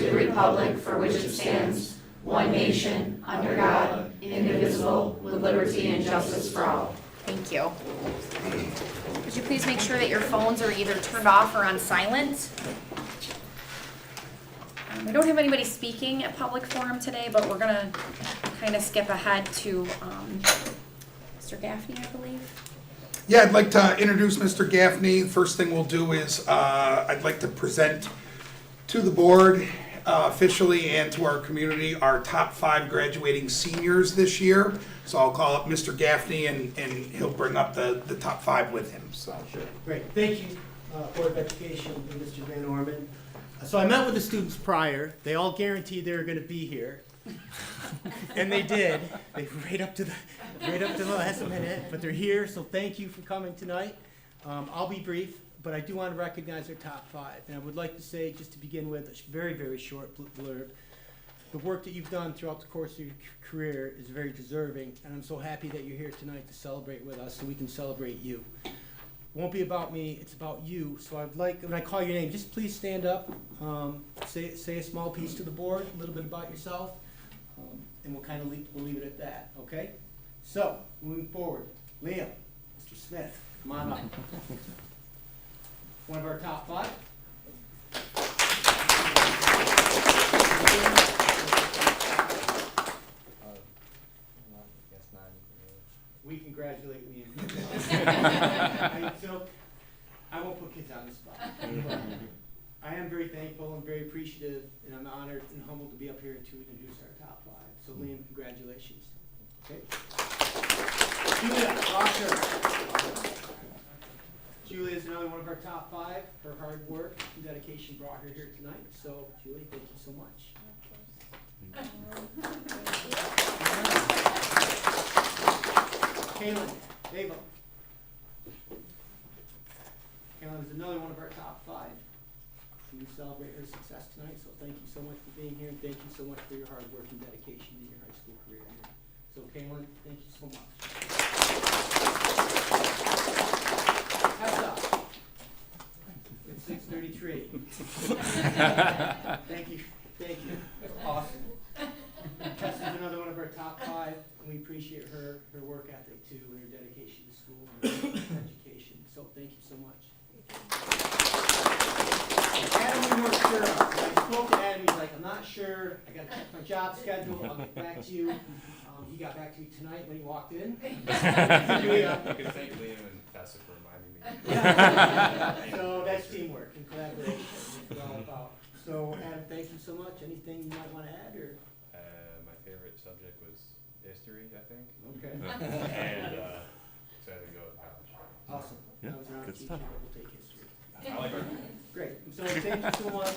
the republic for which it stands, one nation, under God, indivisible, with liberty and justice for all. Thank you. Could you please make sure that your phones are either turned off or on silent? We don't have anybody speaking at public forum today, but we're gonna kind of skip ahead to Mr. Gaffney, I believe. Yeah, I'd like to introduce Mr. Gaffney. First thing we'll do is I'd like to present to the board officially and to our community our top 5 graduating seniors this year. So I'll call up Mr. Gaffney and he'll bring up the top 5 with him. So. Sure. Great. Thank you, Board of Education and Mr. Van Orman. So I met with the students prior. They all guaranteed they were going to be here. And they did. They right up to the last minute, but they're here, so thank you for coming tonight. I'll be brief, but I do want to recognize our top 5. And I would like to say, just to begin with, a very, very short blurb. The work that you've done throughout the course of your career is very deserving, and I'm so happy that you're here tonight to celebrate with us so we can celebrate you. It won't be about me, it's about you. So I'd like, when I call your name, just please stand up, say a small piece to the board, a little bit about yourself, and we'll kind of leave it at that, okay? So, moving forward, Liam, Mr. Smith, come on up. One of our top 5. We congratulate Liam. So, I won't put kids on the spot. I am very thankful and very appreciative, and I'm honored and humbled to be up here to introduce our top 5. So, Liam, congratulations. Okay. Julia Rocker. Julia is another one of our top 5. Her hard work and dedication brought her here tonight. So, Julie, thank you so much. Kaylin Davo. Kaylin is another one of our top 5. We celebrate her success tonight, so thank you so much for being here, and thank you so much for your hard work and dedication in your high school career here. So, Kaylin, thank you so much. Tessa. It's 6:33. Thank you. Awesome. Tessa is another one of our top 5, and we appreciate her work ethic too, and her dedication to school and education. So, thank you so much. Adam, we weren't sure. When I spoke to Adam, he's like, I'm not sure. I got to check my job schedule. I'll get back to you. He got back to me tonight when he walked in. You can thank Liam and Tessa for reminding me. Yeah. So that's teamwork and collaboration. That's what it's all about. So Adam, thank you so much. Anything you might want to add, or? My favorite subject was history, I think. Okay. And excited to go to college. Awesome. Yeah, I was an art good teacher. stuff. We'll take history. I like art. Great. So thank you so much.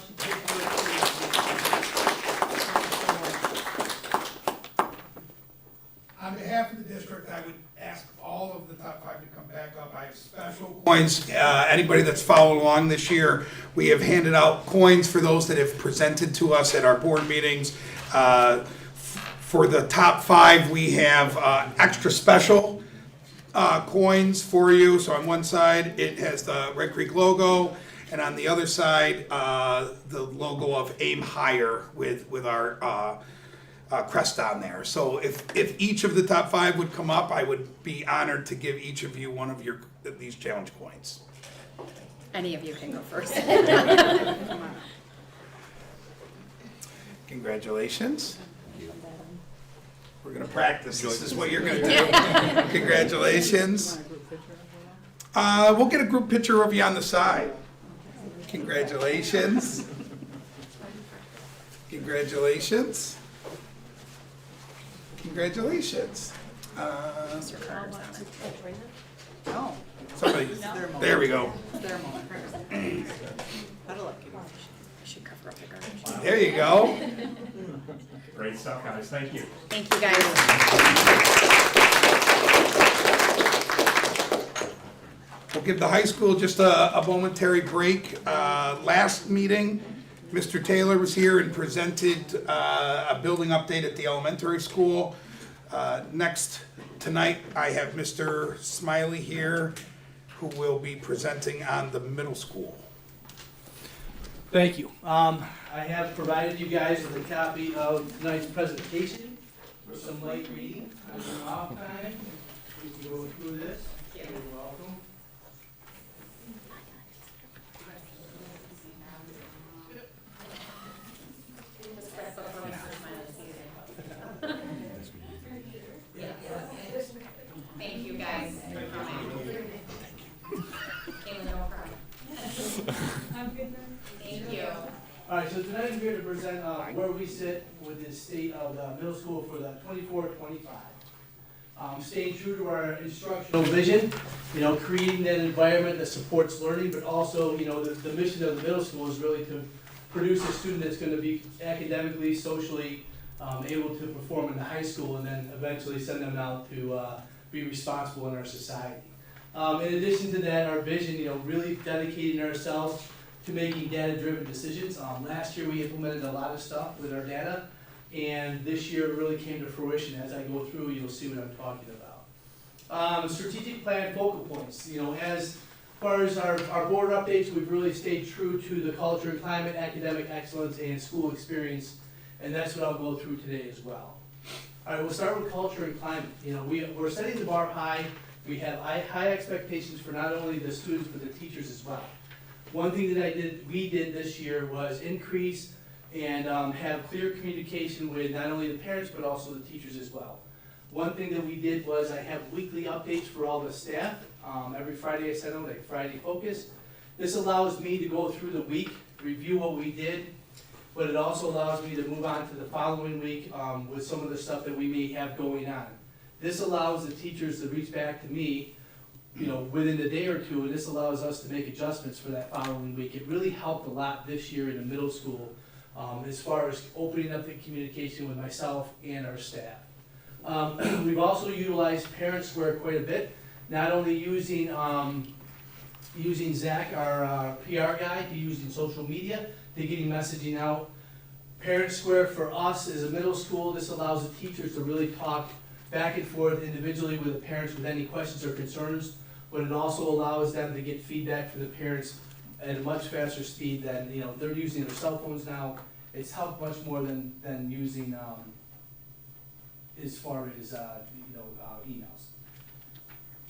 On behalf of the district, I would ask all of the top 5 to come back up. I have special coins. Anybody that's followed along this year, we have handed out coins for those that have presented to us at our board meetings. For the top 5, we have extra special coins for you. So on one side, it has the Red Creek logo, and on the other side, the logo of Aim Higher with our crest on there. So if each of the top 5 would come up, I would be honored to give each of you one of these challenge coins. Any of you can go first. Congratulations. We're going to practice. This is what you're going to do. Congratulations. We'll get a group picture of you on the side. Congratulations. Congratulations. Congratulations. Mr. Carter's on it. Oh, Somebody, there we go. their moment. I should cover up the garbage. There you go. Great stuff, guys. Thank you. Thank you, guys. We'll give the high school just a momentary break. Last meeting, Mr. Taylor was here and presented a building update at the elementary school. Tonight, I have Mr. Smiley here, who will be presenting on the middle school. Thank you. I have provided you guys with a copy of tonight's presentation for some light reading on your off time. You can go through this. You're welcome. Thank you guys for coming. Caitlin, no problem. Thank you. All right, so tonight I'm here to present where we sit with the state of the middle school for the 24-25. Staying true to our instructional vision, creating that environment that supports learning, but also, the mission of the middle school is really to produce a student that's going to be academically, socially able to perform in the high school, and then eventually send them out to be responsible in our society. In addition to that, our vision, really dedicating ourselves to making data-driven decisions. Last year we implemented a lot of stuff with our data, and this year it really came to fruition. As I go through, you'll see what I'm talking about. Strategic plan focal points. As far as our board updates, we've really stayed true to the culture and climate, academic excellence, and school experience, and that's what I'll go through today as well. All right, we'll start with culture and climate. We're setting the bar high. We have high expectations for not only the students, but the teachers as well. One thing that we did this year was increase and have clear communication with not only the parents, but also the teachers as well. One thing that we did was I have weekly updates for all the staff. Every Friday I send out a Friday focus. This allows me to go through the week, review what we did, but it also allows me to move on to the following week with some of the stuff that we may have going on. This allows the teachers to reach back to me within a day or two, and this allows us to make adjustments for that following week. It really helped a lot this year in the middle school as far as opening up the communication with myself and our staff. We've also utilized Parent Square quite a bit, not only using Zach, our PR guy, to using social media, to getting messaging out. Parent Square for us as a middle school, this allows the teachers to really talk back and forth individually with the parents with any questions or concerns, but it also allows them to get feedback from the parents at a much faster speed than, they're using their cell phones now. It's helped much more than using, as far as, emails.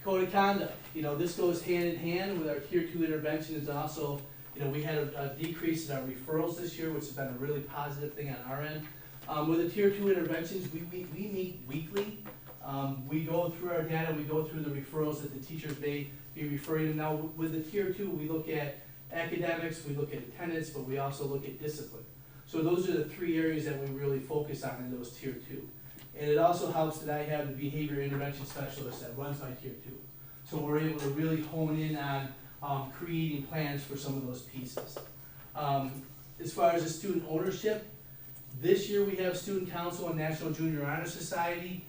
Code of conduct, this goes hand in hand with our tier 2 interventions. Also, we had a decrease in our referrals this year, which has been a really positive thing on our end. With the tier 2 interventions, we meet weekly. We go through our data, we go through the referrals that the teachers may be referring to. Now, with the tier 2, we look at academics, we look at attendance, but we also look at discipline. So those are the 3 areas that we really focus on in those tier 2. And it also helps that I have the behavior intervention specialist that runs my tier 2. So we're able to really hone in on creating plans for some of those pieces. As far as the student ownership, this year we have Student Council and National Junior Honor Society.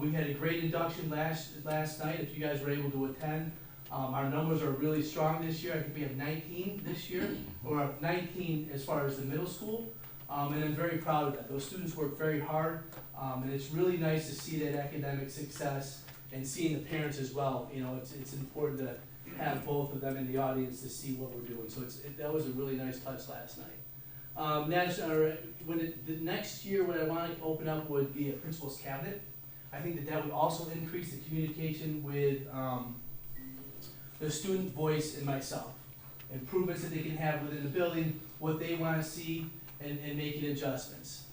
We had a great induction last night, if you guys were able to attend. Our numbers are really strong this year. I think we have 19 this year, or 19 as far as the middle school. And I'm very proud of that. Those students work very hard, and it's really nice to see that academic success and seeing the parents as well. It's important to have both of them in the audience to see what we're doing. So that was a really nice touch last night. The next year, what I want to open up would be a principal's cabinet. I think that would also increase the communication with the student voice and myself. Improvements that they can have within the building, what they want to see, and making adjustments.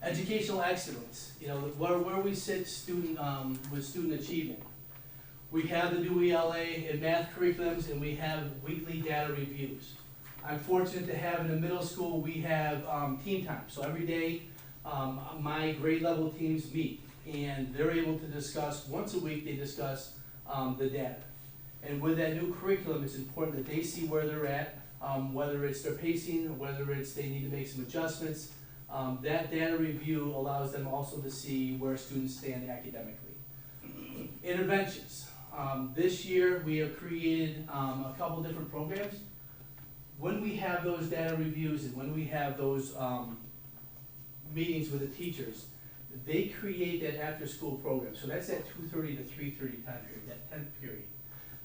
Educational excellence, where we sit with student achievement. We have the new ELA and math curriculums, and we have weekly data reviews. I'm fortunate to have in the middle school, we have team time. So every day, my grade level teams meet, and they're able to discuss, once a week, they discuss the data. And with that new curriculum, it's important that they see where they're at, whether it's their pacing, or whether it's they need to make some adjustments. That data review allows them also to see where students stand academically. Interventions. This year, we have created a couple different programs. When we have those data reviews and when we have those meetings with the teachers, they create that after-school program. So that's that 2:30 to 3:30 time period, that 10th period.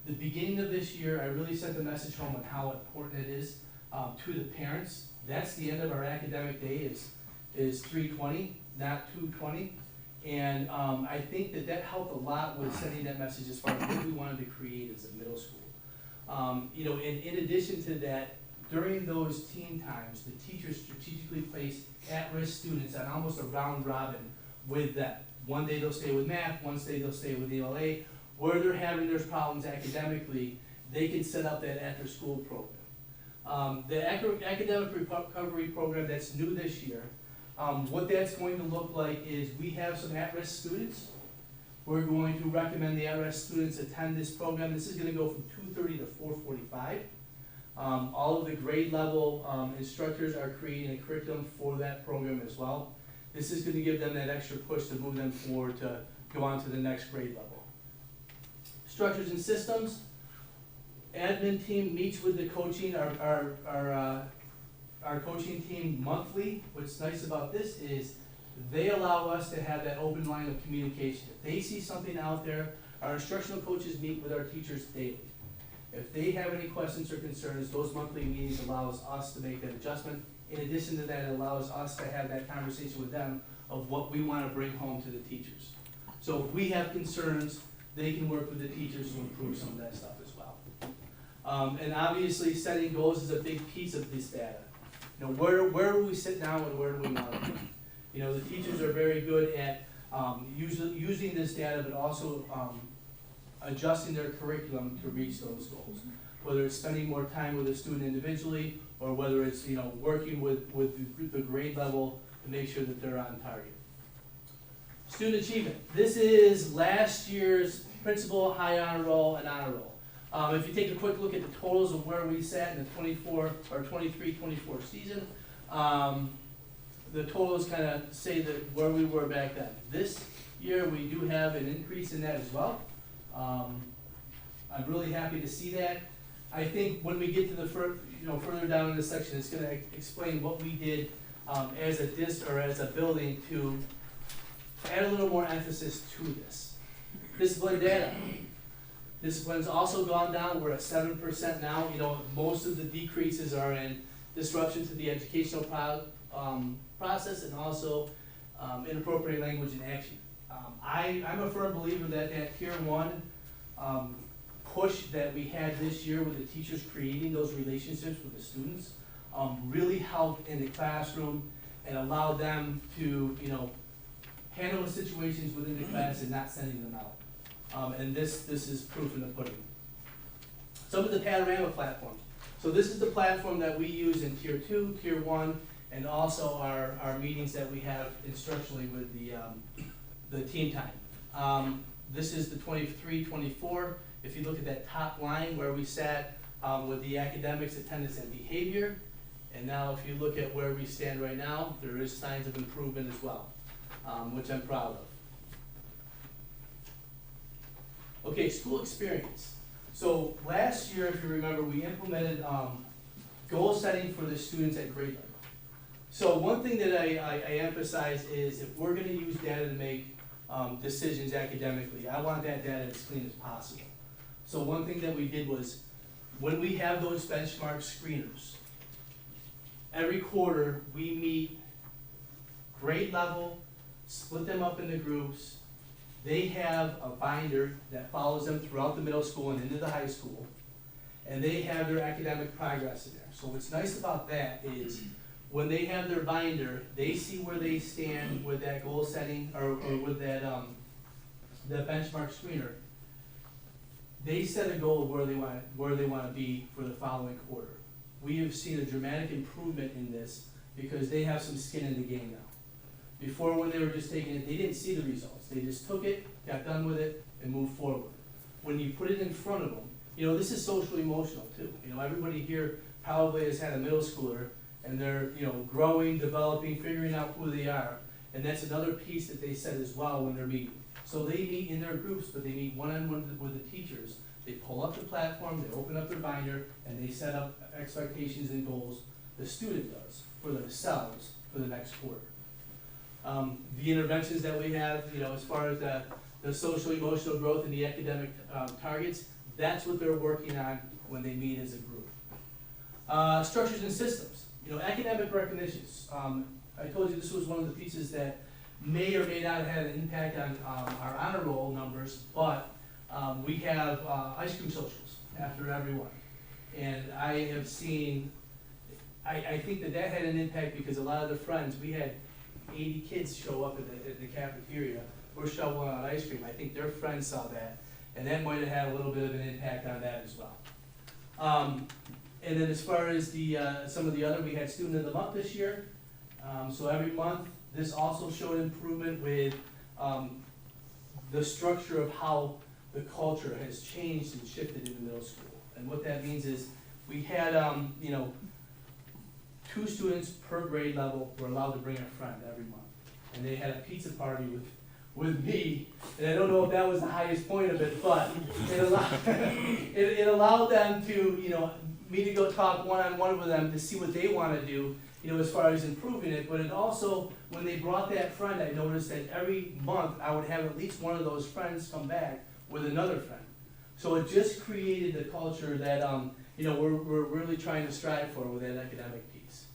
The beginning of this year, I really sent the message home on how important it is to the parents. That's the end of our academic day is 3:20, not 2:20. And I think that helped a lot with sending that message as far as what we wanted to create as a middle school. You know, and in addition to that, during those teen times, the teachers strategically placed at-risk students on almost a round robin with them. One day they'll stay with math, one day they'll stay with ELA. Where they're having their problems academically, they can set up that after-school program. The academic recovery program that's new this year, what that's going to look like is we have some at-risk students. We're going to recommend the at-risk students attend this program. This is gonna go from 2:30 to 4:45. All of the grade level instructors are creating a curriculum for that program as well. This is gonna give them that extra push to move them forward to go on to the next grade level. Structures and systems. Admin team meets with the coaching, our coaching team monthly. What's nice about this is they allow us to have that open line of communication. If they see something out there, our instructional coaches meet with our teachers daily. If they have any questions or concerns, those monthly meetings allows us to make that adjustment. In addition to that, it allows us to have that conversation with them of what we want to bring home to the teachers. So if we have concerns, they can work with the teachers to improve some of that stuff as well. And obviously, setting goals is a big piece of this data. You know, where do we sit now and where do we want to be? You know, the teachers are very good at using this data, but also adjusting their curriculum to reach those goals. Whether it's spending more time with a student individually, or whether it's, you know, working with the grade level to make sure that they're on target. Student achievement. This is last year's principal, high honor roll, and honor roll. If you take a quick look at the totals of where we sat in the 23-24 season, the totals kind of say that where we were back then. This year, we do have an increase in that as well. I'm really happy to see that. I think when we get to the further down in this section, it's going to explain what we did as a building to add a little more emphasis to this. Discipline data. Discipline's also gone down. We're at 7% now. You know, most of the decreases are in disruption to the educational process and also inappropriate language and action. I'm a firm believer that Tier 1 push that we had this year with the teachers creating those relationships with the students really helped in the classroom and allowed them to, you know, handle the situations within the class and not sending them out. And this is proof in the pudding. Some of the panorama platforms. So this is the platform that we use in Tier 2, Tier 1, and also our meetings that we have instructionally with the team time. This is the 23-24. If you look at that top line where we sat with the academics, attendance, and behavior, and now if you look at where we stand right now, there is signs of improvement as well, which I'm proud of. Okay, school experience. So last year, if you remember, we implemented goal setting for the students at grade level. So one thing that I emphasize is if we're gonna use data to make decisions academically, I want that data as clean as possible. So one thing that we did was, when we have those benchmark screeners, every quarter we meet grade level, split them up into groups. They have a binder that follows them throughout the middle school and into the high school, and they have their academic progress in there. So what's nice about that is when they have their binder, they see where they stand with that goal setting or with that benchmark screener. They set a goal of where they want to be for the following quarter. We have seen a dramatic improvement in this because they have some skin in the game now. Before, when they were just taking it, they didn't see the results. They just took it, got done with it, and moved forward. When you put it in front of them, you know, this is social emotional too. You know, everybody here probably has had a middle schooler, and they're, you know, growing, developing, figuring out who they are. And that's another piece that they said as well when they're meeting. So they meet in their groups, but they meet one-on-one with the teachers. They pull up the platform, they open up their binder, and they set up expectations and goals. The student does for themselves for the next quarter. The interventions that we have, you know, as far as the social emotional growth and the academic targets, that's what they're working on when they meet as a group. Structures and systems, academic recognitions. I told you this was one of the pieces that may or may not have had an impact on our honor roll numbers, but we have ice cream socials after everyone. And I have seen, I think that had an impact because a lot of the friends, we had 80 kids show up at the cafeteria. We're shoveling out ice cream. I think their friends saw that, and that might have had a little bit of an impact on that as well. And then as far as some of the other, we had Student of the Month this year. So every month, this also showed improvement with the structure of how the culture has changed and shifted in the middle school. And what that means is we had, 2 students per grade level were allowed to bring a friend every month. And they had a pizza party with me. And I don't know if that was the highest point of it, but it allowed them to, me to go talk one-on-one with them to see what they want to do, as far as improving it. But it also, when they brought that friend, I noticed that every month I would have at least one of those friends come back with another friend. So it just created the culture that, we're really trying to strive for with that academic piece.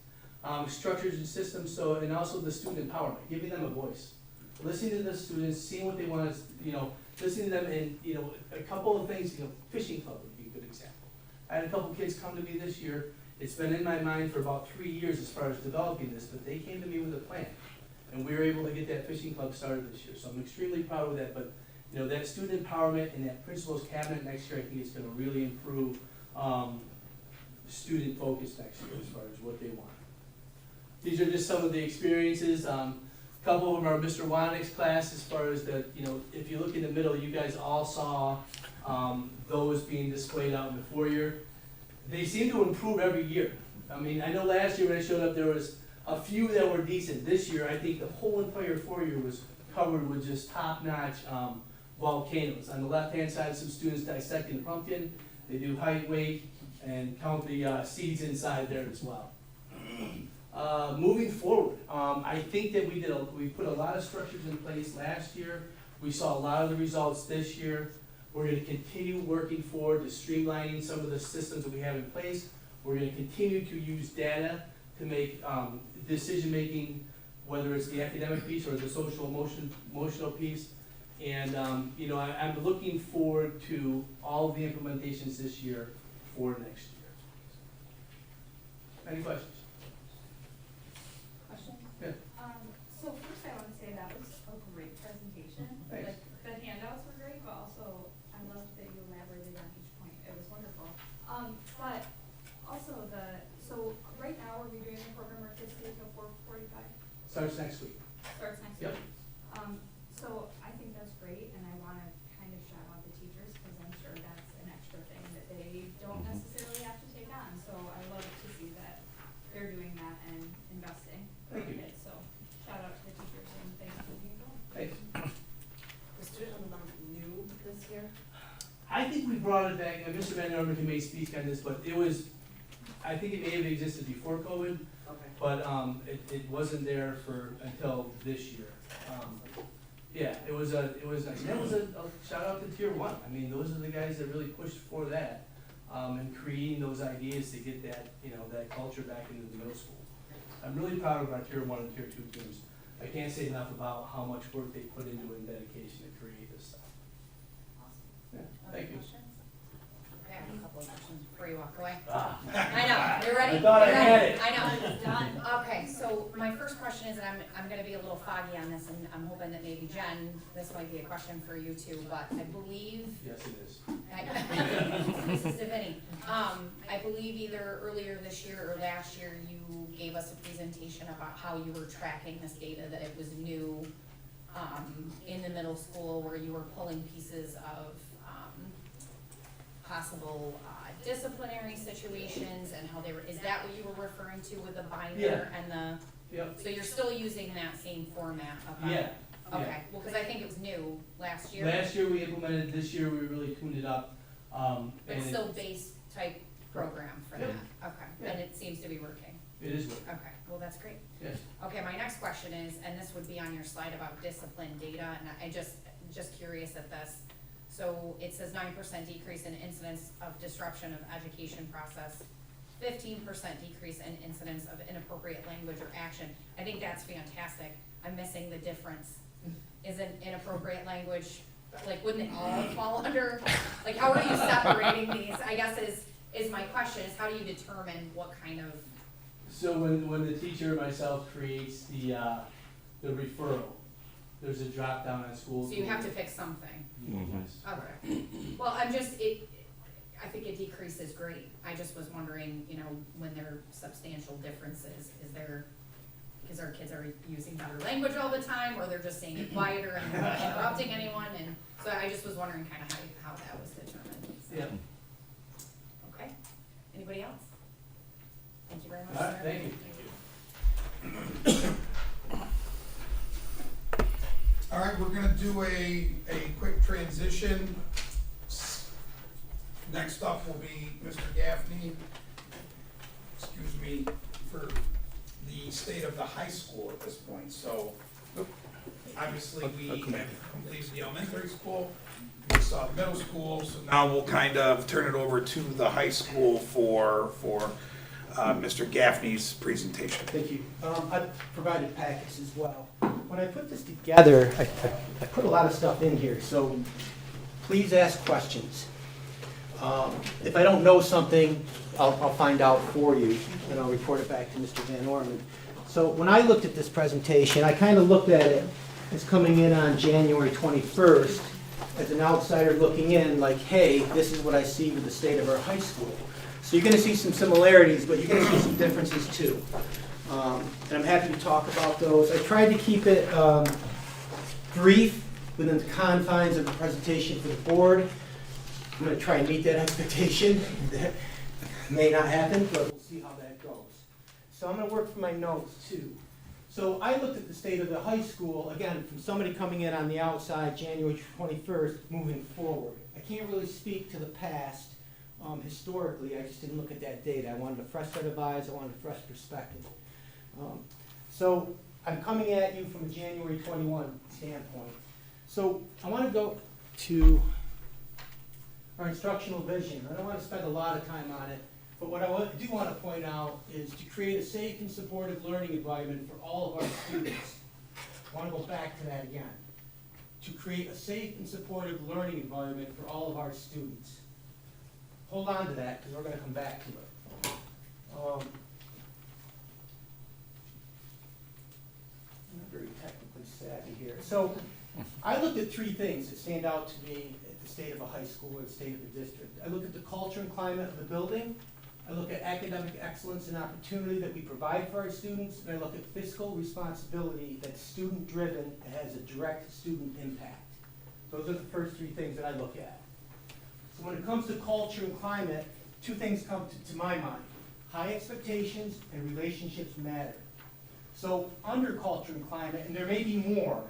Structures and systems, and also the student empowerment, giving them a voice. Listening to the students, seeing what they want to, listening to them, and, a couple of things, fishing club would be a good example. I had a couple kids come to me this year. It's been in my mind for about 3 years as far as developing this, but they came to me with a plan. And we were able to get that fishing club started this year. So I'm extremely proud of that, but that student empowerment and that principal's cabinet next year, I think it's gonna really improve student focus next year as far as what they want. These are just some of the experiences. A couple of them are Mr. Wannick's class as far as if you look in the middle, you guys all saw those being displayed out in the foyer. They seem to improve every year. I mean, I know last year when I showed up, there was a few that were decent. This year, I think the whole entire foyer was covered with just top-notch volcanoes. On the left-hand side, some students dissecting the pumpkin. They do height, weight, and count the seeds inside there as well. Moving forward, I think that we put a lot of structures in place last year. We saw a lot of the results this year. We're going to continue working forward to streamlining some of the systems that we have in place. We're going to continue to use data to make decision-making, whether it's the academic piece or the social emotional piece. And I'm looking forward to all of the implementations this year for next year. Any questions? Question? Yeah. So first I want to say that was a great presentation. Thanks. Like, the handouts were great, but also I loved that you elaborated on each point. It was wonderful. But also so right now, are we doing the program where kids stay till 4:45? Starts next week. Starts next Yep. week. So I think that's great, and I want to kind of shout out the teachers because I'm sure that's an extra thing that they don't necessarily have to take on. So I love to see that they're doing that and investing in Thank you. kids. So shout out to the teachers and thanks for being involved. Thanks. Was student of the month new this year? I think we brought it back, and Mr. Van Norman can maybe speak on this, but I think it may have existed before COVID, Okay. but it wasn't there until this year. Yeah, it was nice. And that was a shout out to Tier 1. I mean, those are the guys that really pushed for that, and creating those ideas to get that, that culture back into the middle school. I'm really proud of our Tier 1 and Tier 2 teams. I can't say enough about how much work they put into it and dedication to create this stuff. Awesome. Yeah, Other thank you. questions? Okay, I have a couple of questions before you walk away. I know, you're ready? I thought I You're had ready. it. I know. It's done. Okay, so my first question is, and I'm gonna be a little foggy on this, and I'm hoping that maybe Jen, this might be a question for you too, but I believe, Yes, it is. Mrs. Devaney, I believe either earlier this year or last year, you gave us a presentation about how you were tracking this data, that it was new, in the middle school, where you were pulling pieces of, possible, disciplinary situations and how they were, is that what you were referring to with the binder and the? Yep. So you're still using that same format of that? Yeah. Okay, well, cause I think it was new last year. Last year we implemented, this year we really tuned it up. But and still base type program for Yep. that, okay, Yeah. and it seems to be working, It is working. okay, well, that's great. Yes. Okay, my next question is, and this would be on your slide about discipline data, and I just curious at this. So it says 9% decrease in incidents of disruption of education process 15% decrease in incidents of inappropriate language or action. I think that's fantastic. I'm missing the difference. Isn't inappropriate language, like, wouldn't it all fall under, like, how are you separating these? I guess is my question, is how do you determine what kind of, So when the teacher or myself creates the referral, there's a drop down on schools. so you have to pick something? Yes. Okay. Well, I think a decrease is great. I just was wondering, you know, when there are substantial differences, because our kids are using better language all the time, or they're just saying it quieter and they're not interrupting anyone, and so I just was wondering kind of how that was determined. So, Yeah. okay. Anybody else? Thank you very much. All right, sir. thank you. All right, we're gonna do a quick transition. Next up will be Mr. Gaffney, excuse me, for the state of the high school at this point. So, obviously, we have completed the elementary school, we saw the middle school, so now we'll kind of turn it over to the high school for Mr. Gaffney's presentation. Thank you. I provided packets as well. When I put this together, I put a lot of stuff in here, so please ask questions. If I don't know something, I'll find out for you, and I'll report it back to Mr. Van Orman. So when I looked at this presentation, I kind of looked at it as coming in on January 21st, as an outsider looking in, like, hey, this is what I see with the state of our high school. So you're going to see some similarities, but you're going to see some differences too. And I'm happy to talk about those. I tried to keep it brief within the confines of the presentation for the board. I'm going to try and meet that expectation. That may not happen, but we'll see how that goes. So I'm going to work from my notes too. So I looked at the state of the high school, again, from somebody coming in on the outside, January 21st, moving forward. I can't really speak to the past. Historically, I just didn't look at that data. I wanted a fresh set of eyes, I wanted a fresh perspective. So I'm coming at you from a January 21 standpoint. So I want to go to our instructional vision. I don't want to spend a lot of time on it, but what I do want to point out is to create a safe and supportive learning environment for all of our students. I want to go back to that again. To create a safe and supportive learning environment for all of our students. Hold on to that, because we're going to come back to it. I'm not very technically savvy here. So I looked at three things that stand out to me at the state of a high school or the state of the district. I look at the culture and climate of the building. I look at academic excellence and opportunity that we provide for our students. And I look at fiscal responsibility that's student-driven and has a direct student impact. Those are the first three things that I look at. So when it comes to culture and climate, two things come to my mind. High expectations and relationships matter. So under culture and climate, and there may be more,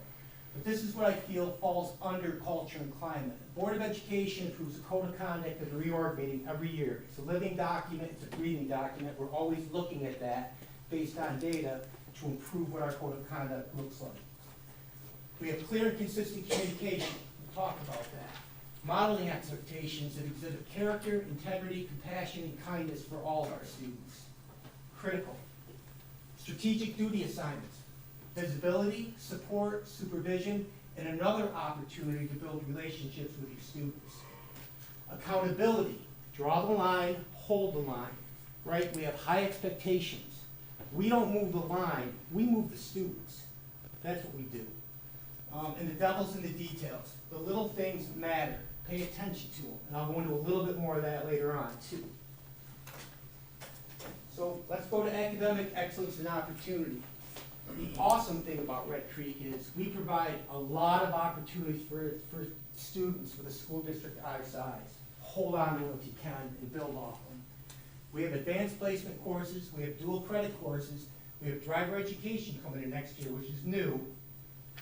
but this is what I feel falls under culture and climate. The Board of Education approves a code of conduct at the reorg meeting every year. It's a living document, it's a breathing document. We're always looking at that based on data to improve what our code of conduct looks like. We have clear and consistent communication. We'll talk about that. Modeling expectations that exhibit character, integrity, compassion, and kindness for all of our students. Critical. Strategic duty assignments. Visibility, support, supervision, and another opportunity to build relationships with your students. Accountability. Draw the line, hold the line. Right? We have high expectations. We don't move the line, we move the students. That's what we do. And the devil's in the details. The little things matter. Pay attention to them. And I'll go into a little bit more of that later on, too. So let's go to academic excellence and opportunity. The awesome thing about Red Creek is we provide a lot of opportunities for students with a school district our size. Hold on to them if you can and build off them. We have advanced placement courses. We have dual credit courses. We have driver education coming in next year, which is new.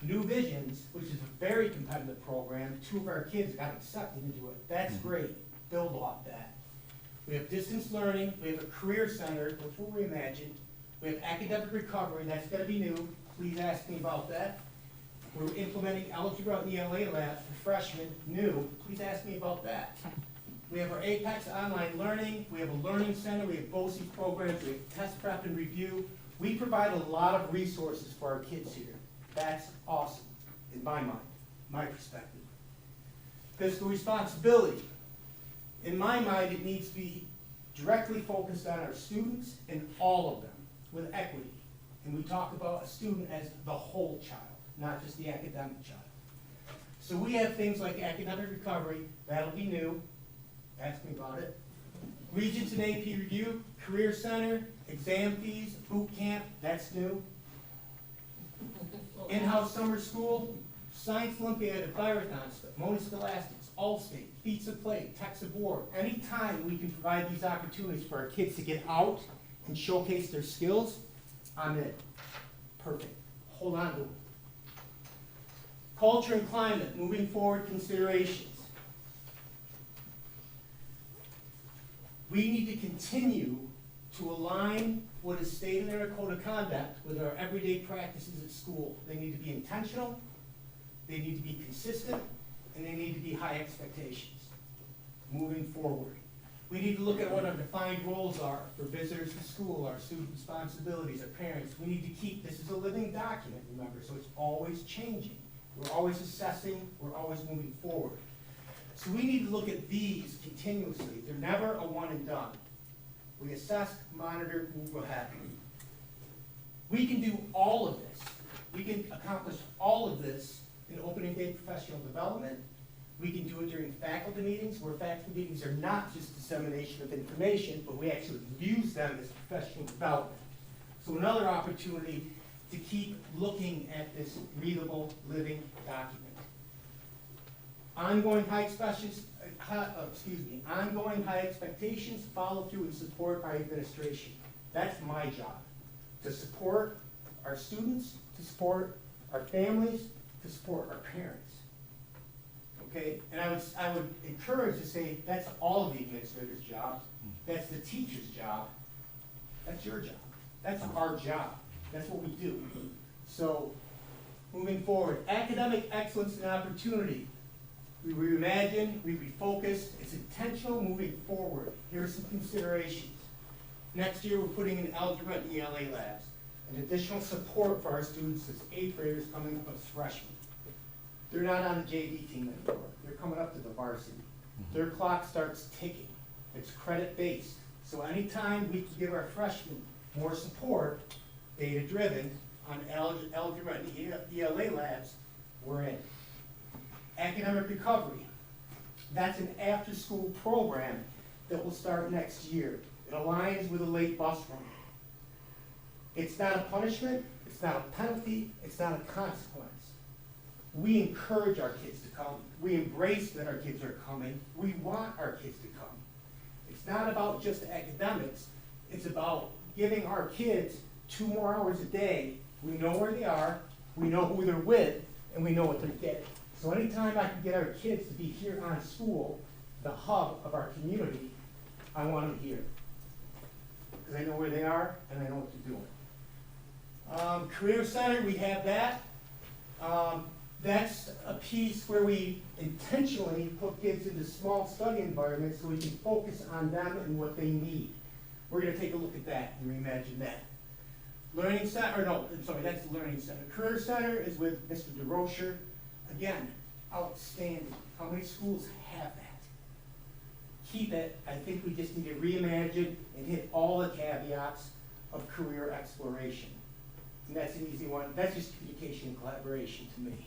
New Visions, which is a very competitive program. 2 of our kids got accepted into it. That's great. Build off that. We have distance learning. We have a career center, which we'll reimagine. We have academic recovery. That's going to be new. Please ask me about that. We're implementing algebra in the LA lab for freshmen. New. Please ask me about that. We have our Apex online learning, we have a learning center, we have BOCES programs, we have test prep and review. We provide a lot of resources for our kids here. That's awesome, in my mind, my perspective. Fiscal responsibility. In my mind, it needs to be directly focused on our students and all of them with equity. And we talk about a student as the whole child, not just the academic child. So we have things like academic recovery, that'll be new. Ask me about it. Regents and AP review, career center, exam fees, boot camp, that's new. In-house summer school, science Olympiad, Envirothon, Mona Scholastics, Allstate, Feats of Play, Techs of War. Anytime we can provide these opportunities for our kids to get out and showcase their skills, I'm in. Perfect. Hold on to it. Culture and climate, moving forward considerations. We need to continue to align what is stated in our code of conduct with our everyday practices at school. They need to be intentional, they need to be consistent, and they need to be high expectations moving forward. We need to look at what our defined roles are for visitors to school, our student responsibilities, our parents. We need to keep, this is a living document, remember, so it's always changing. We're always assessing, we're always moving forward. So we need to look at these continuously. They're never a one and done. We assess, monitor, move ahead. We can do all of this. We can accomplish all of this in opening day professional development. We can do it during faculty meetings, where faculty meetings are not just dissemination of information, but we actually use them as professional development. So another opportunity to keep looking at this readable, living document. Ongoing ongoing high expectations, follow through and support by administration. That's my job, to support our students, to support our families, to support our parents. Okay, and I would encourage to say that's all of the administrator's job, that's the teacher's job, that's your job, that's our job, that's what we do. So, moving forward, academic excellence and opportunity. We reimagine, we refocus, it's intentional moving forward. Here are some considerations. Next year, we're putting in algebra and ELA labs, and additional support for our students as 8th graders coming up as freshmen. They're not on the JV team anymore. They're coming up to the varsity. Their clock starts ticking. It's credit-based. So anytime we can give our freshmen more support, data-driven, on algebra and ELA labs, we're in. Academic recovery. That's an after-school program that will start next year. It aligns with a late bus run. It's not a punishment, it's not a penalty, it's not a consequence. We encourage our kids to come. We embrace that our kids are coming. We want our kids to come. It's not about just academics. It's about giving our kids 2 more hours a day. We know where they are, we know who they're with, and we know what they're getting. So anytime I can get our kids to be here on school, the hub of our community, I want them here. Because I know where they are, and I know what they're doing. Career Center, we have that. That's a piece where we intentionally put kids into small study environments so we can focus on them and what they need. We're going to take a look at that and reimagine that. Learning Center, that's the Learning Center. Career Center is with Mr. DeRocher. Again, outstanding. How many schools have that? Keep it. I think we just need to reimagine and hit all the caveats of career exploration. And that's an easy one. That's just communication and collaboration to me.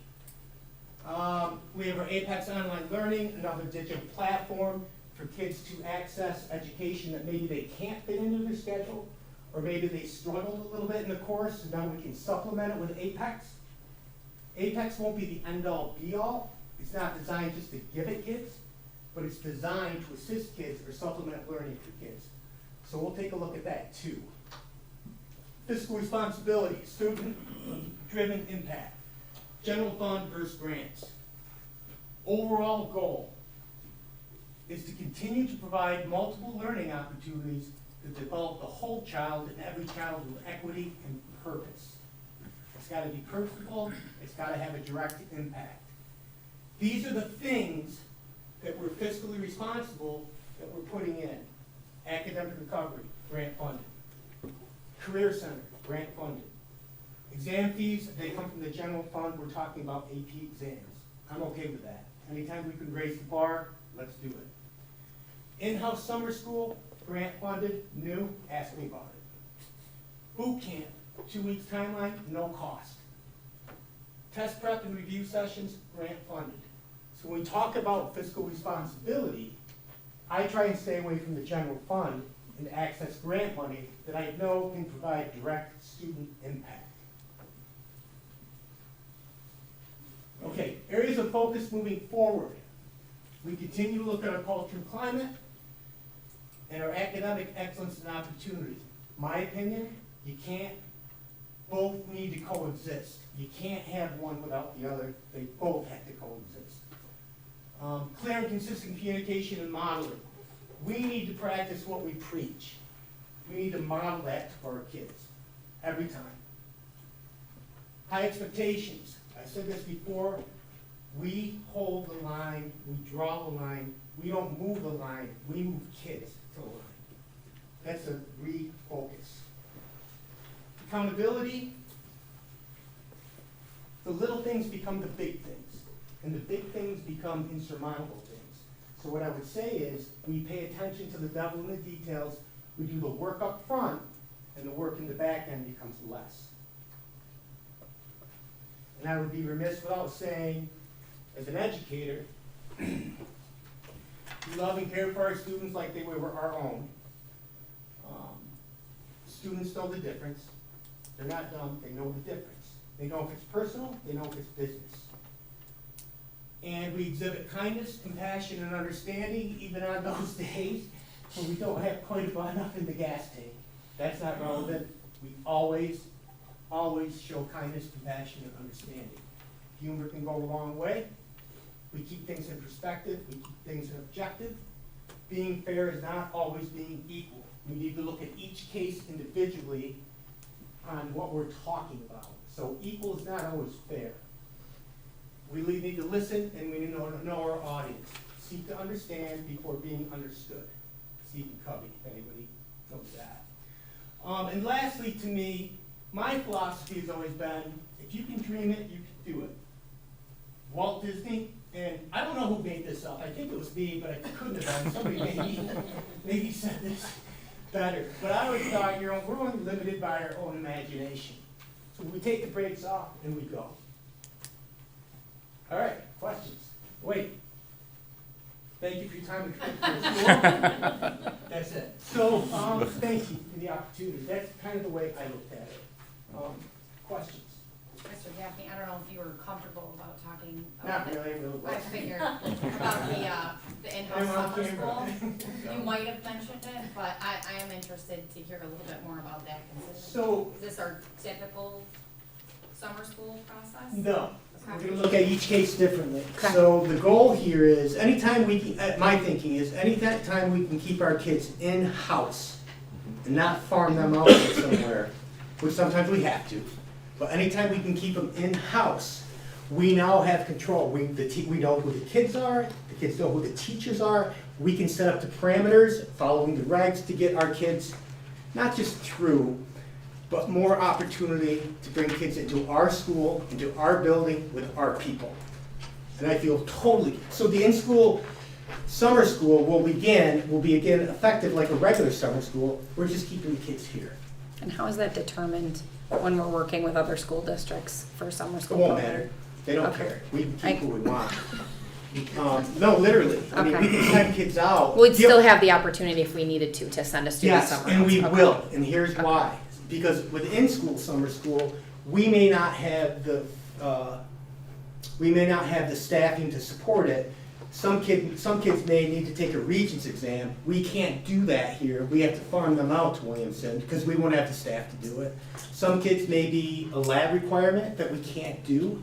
We have our Apex Online Learning, another digital platform for kids to access education that maybe they can't fit into their schedule, or maybe they struggled a little bit in the course, so now we can supplement it with Apex. Apex won't be the end-all, be-all. It's not designed just to give it kids, but it's designed to assist kids or supplement learning for kids. So we'll take a look at that too. Fiscal responsibility, student-driven impact. General fund versus grants. Overall goal is to continue to provide multiple learning opportunities to develop the whole child and every child with equity and purpose. It's got to be purposeful, it's got to have a direct impact. These are the things that we're fiscally responsible that we're putting in. Academic recovery, grant funded. Career Center, grant funded. Exam fees, they come from the general fund, we're talking about AP exams. I'm okay with that. Anytime we can raise the bar, let's do it. In-house summer school, grant funded, new, ask me about it. Boot camp, 2 weeks timeline, no cost. Test prep and review sessions, grant funded. So when we talk about fiscal responsibility, I try and stay away from the general fund and access grant money that I know can provide direct student impact. Okay, areas of focus moving forward. We continue to look at our culture and climate and our academic excellence and opportunity. My opinion, you can't, both need to coexist. You can't have one without the other. They both have to coexist. Clear and consistent communication and modeling. We need to practice what we preach. We need to model that for our kids, every time. High expectations. I said this before, we hold the line, we draw the line, we don't move the line, we move kids to the line. That's a refocus. Accountability. The little things become the big things, and the big things become insurmountable things. So what I would say is, we pay attention to the devil in the details, we do the work up front, and the work in the back end becomes less. And I would be remiss without saying, as an educator, we love and care for our students like they were our own. Students know the difference. They're not dumb, they know the difference. They know if it's personal, they know if it's business. And we exhibit kindness, compassion, and understanding even on those days when we don't have quite enough in the gas tank. That's not relevant. We always show kindness, compassion, and understanding. Humor can go a long way. We keep things in perspective. We keep things in objective. Being fair is not always being equal. We need to look at each case individually on what we're talking about. So equal is not always fair. We need to listen, and we need to know our audience. Seek to understand before being understood. Stephen Covey, if anybody knows that. And lastly, to me, my philosophy has always been, if you can dream it, you can do it. Walt Disney, and I don't know who made this up. I think it was me, but it couldn't have been. Somebody maybe said this better. But I always thought, we're only limited by our own imagination. So we take the brakes off and we go. All right, questions? Wait. Thank you for your time and school. That's it. So, thank you for the opportunity. That's kind of the way I looked at it. Questions? Mr. Gaffney, I don't know if you were comfortable about talking about Not really, no. I figured about the in-house summer school. You might have mentioned it, but I am interested to hear a little bit more about that. So, Is this our typical summer school process? no. We're Okay. going to look at each case differently. Okay. So the goal here is, anytime we can, my thinking is, anytime we can keep our kids in-house and not farm them out somewhere, which sometimes we have to, but anytime we can keep them in-house, we now have control. We know who the kids are, the kids know who the teachers are, we can set up the parameters, following the regs to get our kids not just through, but more opportunity to bring kids into our school, into our building with our people. And I feel totally, so the in-school summer school will be again effective like a regular summer school. We're just keeping the kids here. And how is that determined when we're working with other school districts for summer It school? won't program? matter. They don't Okay. care. We can keep who we want. No, literally. I mean, Okay. we can send kids out. We'd still have the opportunity if we needed to send a student Yes, somewhere and else. we Okay. will, and here's why. Because with in-school summer school, we may not have the staffing to support it. Some kids may need to take a Regents exam. We can't do that here. We have to farm them out to Williamson because we won't have the staff to do it. Some kids may be a lab requirement that we can't do,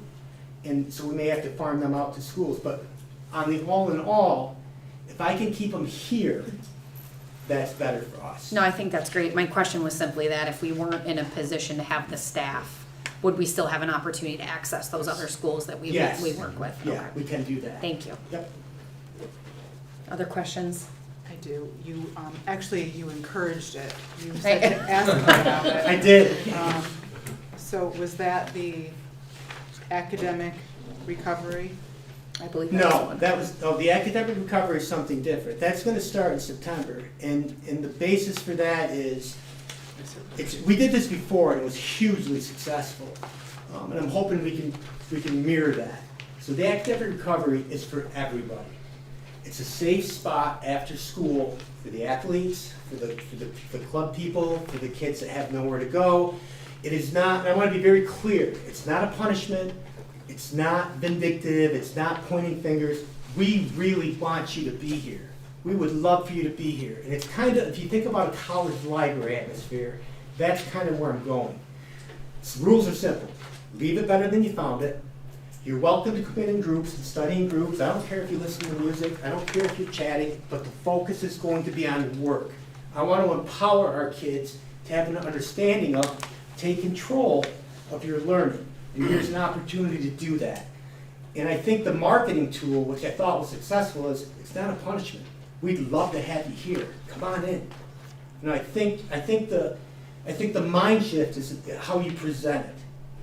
and so we may have to farm them out to schools. But on the all in all, if I can keep them here, that's better for us. No, I think that's great. My question was simply that if we weren't in a position to have the staff, would we still have an opportunity to access those other schools that we Yes. work with? Yeah, Okay. we can do that. Thank you. Yep. Other questions? I do. You, actually, you encouraged it. You said to ask them about it. I did. So was that the academic recovery? I believe that's the No, one. that was, the academic recovery is something different. That's gonna start in September, and the basis for that is, we did this before, and it was hugely successful. And I'm hoping we can mirror that. So the academic recovery is for everybody. It's a safe spot after school for the athletes, for the club people, for the kids that have nowhere to go. It is not, I wanna be very clear, it's not a punishment, it's not vindictive, it's not pointing fingers. We really want you to be here. We would love for you to be here. And it's kind of, if you think about a college library atmosphere, that's kind of where I'm going. Rules are simple. Leave it better than you found it. You're welcome to come in groups and study in groups. I don't care if you listen to music. I don't care if you're chatting, but the focus is going to be on work. I want to empower our kids to have an understanding of, take control of your learning. And here's an opportunity to do that. And I think the marketing tool, which I thought was successful, is it's not a punishment. We'd love to have you here. Come on in. And I think the mind shift is how you present it.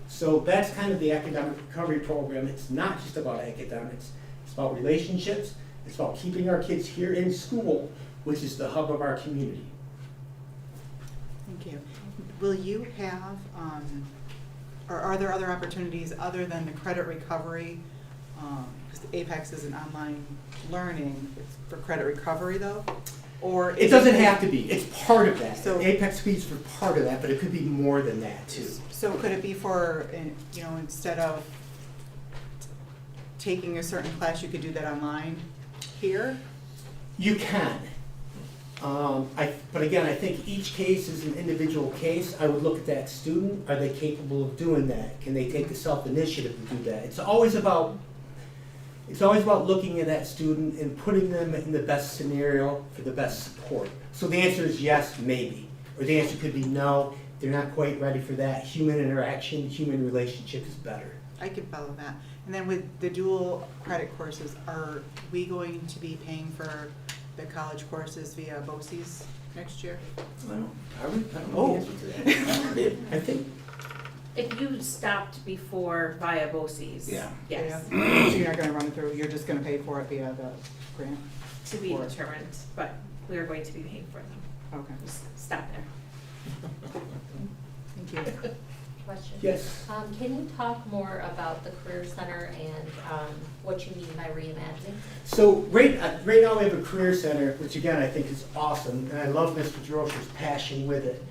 So that's kind of the academic recovery program. It's not just about academics. It's about relationships. It's about keeping our kids here in school, which is the hub of our community. Thank you. Will you have, or are there other opportunities other than the credit recovery? Because Apex is an online learning, it's for credit recovery though? Or It doesn't have to be. It's part of that. So- Apex fees for part of that, but it could be more than that too. So could it be for, you know, instead of taking a certain class, you could do that online here? You can. But again, I think each case is an individual case. I would look at that student. Are they capable of doing that? Can they take the self-initiative to do that? It's always about looking at that student and putting them in the best scenario for the best support. So the answer is yes, maybe. Or the answer could be no, they're not quite ready for that. Human interaction, human relationship is better. I could follow that. And then with the dual credit courses, are we going to be paying for the college courses via BOCES next year? I don't know the answer to that. I think, If you stopped before via BOCES. Yeah. Yes, So you're not gonna run it through, you're just gonna pay for it via the grant? to be determined, but we are going to be paying for them. Okay, Just stop there. thank you. Question. yes. Can you talk more about the Career Center and what you mean by reimagining? So right now we have a career center, which again I think is awesome, and I love Mr. Droscher's passion with it.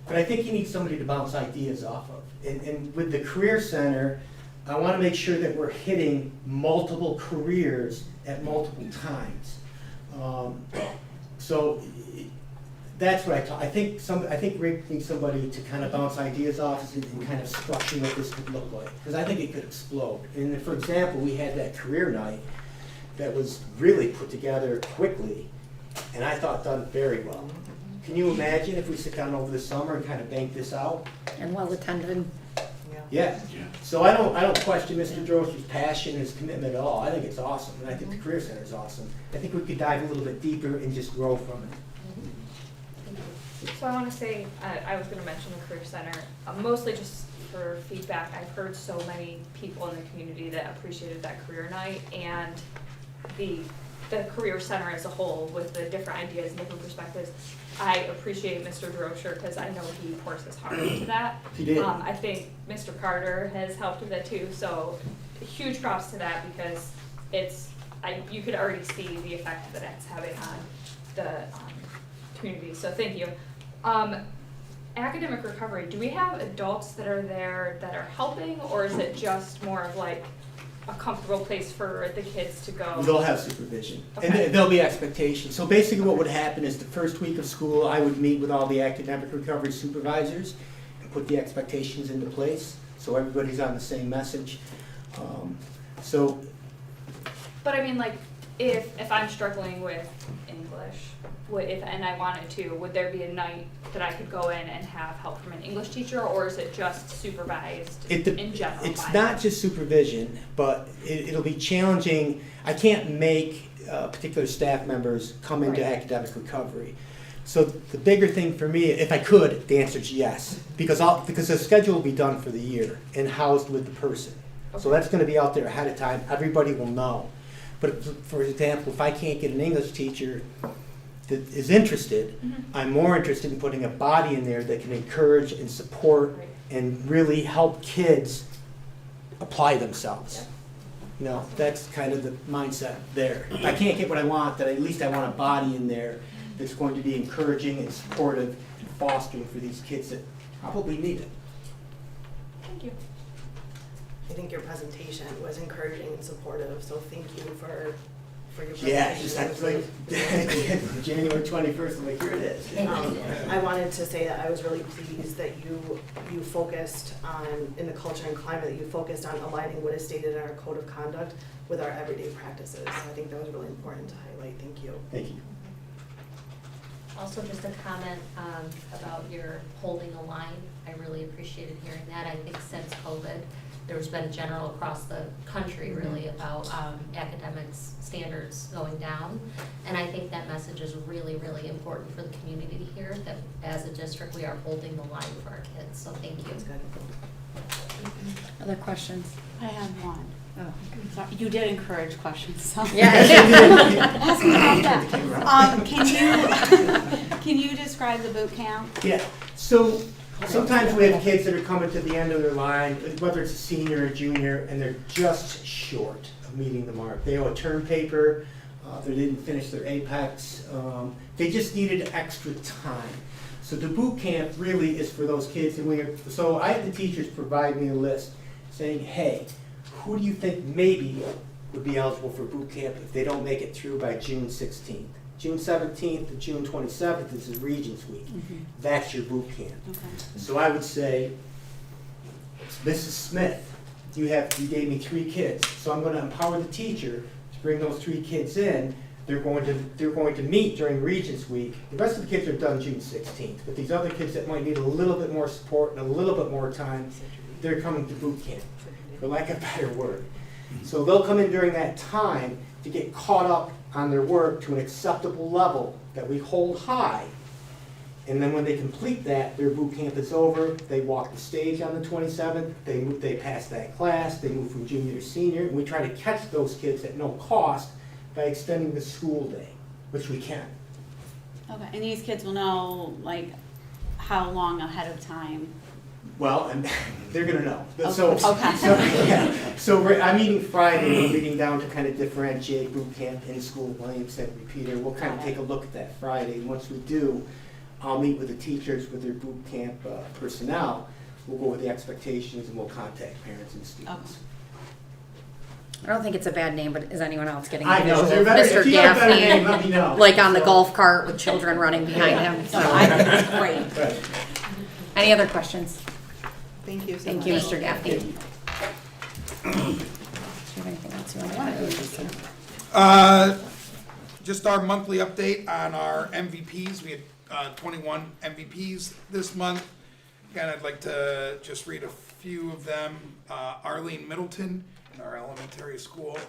But I think you need somebody to bounce ideas off of. And with the career center, I want to make sure that we're hitting multiple careers at multiple times. So that's what I think Rick needs somebody to kind of bounce ideas off and kind of structure what this could look like, because I think it could explode. And for example, we had that career night that was really put together quickly, and I thought done very well. Can you imagine if we sit down over the summer and kind of bank this out? And well attended. Yeah. So I don't question Mr. Droscher's passion, his commitment at all. I think it's awesome, and I think the Career Center is awesome. I think we could dive a little bit deeper and just grow from it. So I want to say, I was going to mention the Career Center, mostly just for feedback. I've heard so many people in the community that appreciated that career night and the Career Center as a whole with the different ideas and different perspectives. I appreciate Mr. Droscher because I know he pours his heart into that. He did. I think Mr. Carter has helped with it too, so huge props to that because you could already see the effect that it's having on the community, so thank you. Academic recovery, do we have adults that are there that are helping, or is it just more of like a comfortable place for the kids to go? They'll have supervision, and Okay. there'll be expectations. So basically what would happen is the first week of school, I would meet with all the academic recovery supervisors and put the expectations into place, so everybody's on the same message. But I mean, like, if I'm struggling with English, and I wanted to, would there be a night that I could go in and have help from an English teacher, or is it just supervised in general? It's not just supervision, but it'll be challenging. I can't make particular staff members come into academic recovery. So the bigger thing for me, if I could, the answer is yes, because the schedule will be done for the year and housed with the person. So that's going to be out there ahead of time. Everybody will know. But for example, if I can't get an English teacher that is interested, I'm more interested in putting a body in there that can encourage and support and really help kids apply themselves. You know, that's kind of the mindset there. If I can't get what I want, then at least I want a body in there that's going to be encouraging and supportive and fostering for these kids that probably need it. Thank you. I think your presentation was encouraging and supportive, so thank you for your presentation. Yeah, just like January 21st, I'm like, here it is. I wanted to say that I was really pleased that you focused on, in the culture and climate, that you focused on aligning what is stated in our code of conduct with our everyday practices. So I think that was really important to highlight. Thank you. Thank you. Also, just a comment about your holding the line. I really appreciated hearing that. I think since COVID, there's been a general across the country really about academics standards going down. And I think that message is really, really important for the community to hear, that as a district, we are holding the line for our kids. So thank you. That's good. Other questions? I have one. Oh, sorry. You did encourage questions, so. Yeah. Ask me about that. Can you describe the boot camp? Yeah, so sometimes we have kids that are coming to the end of their line, whether it's a senior or junior, and they're just short of meeting the mark. They owe a term paper, they didn't finish their Apex, they just needed extra time. So the boot camp really is for those kids, and so I had the teachers provide me a list saying, hey, who do you think maybe would be eligible for boot camp if they don't make it through by June 16th? June 17th to June 27th is Regents Week. That's your boot camp. Okay. So I would say, Mrs. Smith, you gave me 3 kids, so I'm going to empower the teacher to bring those 3 kids in. They're going to meet during Regents Week. The rest of the kids are done June 16th, but these other kids that might need a little bit more support and a little bit more time, they're coming to boot camp, for lack of a better word. So they'll come in during that time to get caught up on their work to an acceptable level that we hold high. And then when they complete that, their boot camp is over, they walk the stage on the 27th, they pass that class, they move from junior to senior, and we try to catch those kids at no cost by extending the school day, which we can. Okay, and these kids will know, like, how long ahead of time? Well, and they're gonna know. Okay. I'm meeting Friday, we're meeting down to kind of differentiate boot camp in school, Williamson, repeater. We'll kind of take a look at that Friday, and once we do, I'll meet with the teachers, with their boot camp personnel. We'll go over the expectations, and we'll contact parents and students. I don't think it's a bad name, but is anyone else getting I a know, visual is there of better, Mr. if you have a better name, let me Gaffney, know. like on the golf cart with children running behind him? So I think it's great. Right. Any other questions? Thank you so Thank much. you, Mr. Gaffney. Do you have anything else you want to add? Just our monthly update on our MVPs. We had 21 MVPs this month. Again, I'd like to just read a few of them. Arlene Middleton in our elementary school.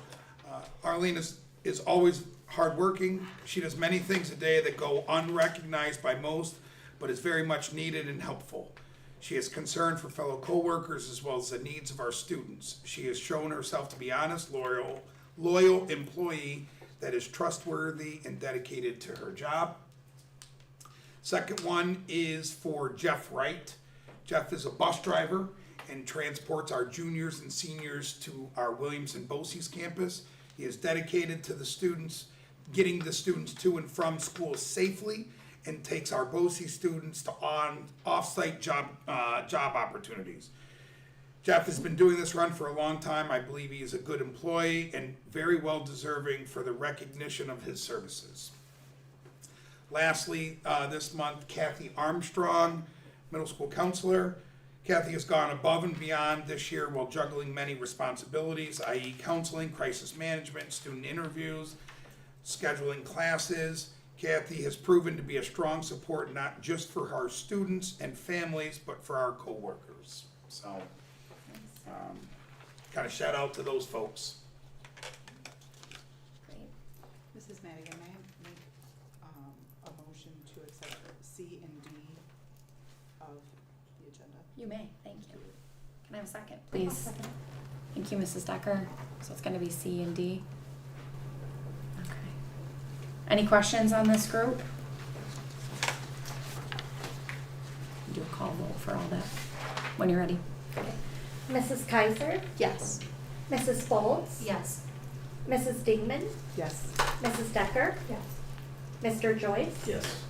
Arlene is always hardworking. She does many things a day that go unrecognized by most, but is very much needed and helpful. She is concerned for fellow coworkers as well as the needs of our students. She has shown herself to be honest, loyal employee that is trustworthy and dedicated to her job. Second one is for Jeff Wright. Jeff is a bus driver and transports our juniors and seniors to our Williamson BOCES campus. He is dedicated to the students, getting the students to and from school safely, and takes our BOCES students to off-site job opportunities. Jeff has been doing this run for a long time. I believe he is a good employee and very well deserving for the recognition of his services. Lastly, this month, Kathy Armstrong, middle school counselor. Kathy has gone above and beyond this year while juggling many responsibilities, i.e. counseling, crisis management, student interviews, scheduling classes. Kathy has proven to be a strong support not just for our students and families, but for our coworkers. So, kind of shout out to those folks. Great. Mrs. Madigan, may I make a motion to accept C and D of the agenda? You may, thank you. Can I have a second, please? Thank you, Mrs. Decker. So it's gonna be C and D. Okay. Any questions on this group? Do a call vote for all that, when you're ready. Mrs. Kaiser, Yes. Mrs. Foltz, Yes. Mrs. Dingman, Yes. Mrs. Decker, Yes. Mr. Joyce, Yes.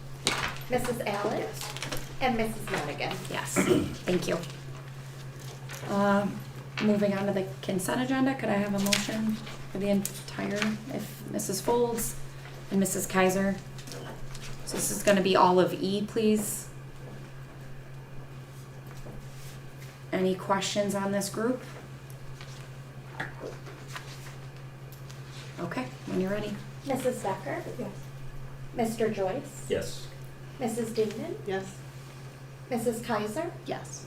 Mrs. Allen, and Mrs. Madigan. Yes, thank you. Moving on to the consent agenda, could I have a motion for the entire, if Mrs. Folds and Mrs. Kaiser? So this is gonna be all of E, please. Any questions on this group? Okay, when you're ready. Mrs. Decker, Yes. Mr. Joyce, Yes. Mrs. Dingman, Yes. Mrs. Kaiser, Yes.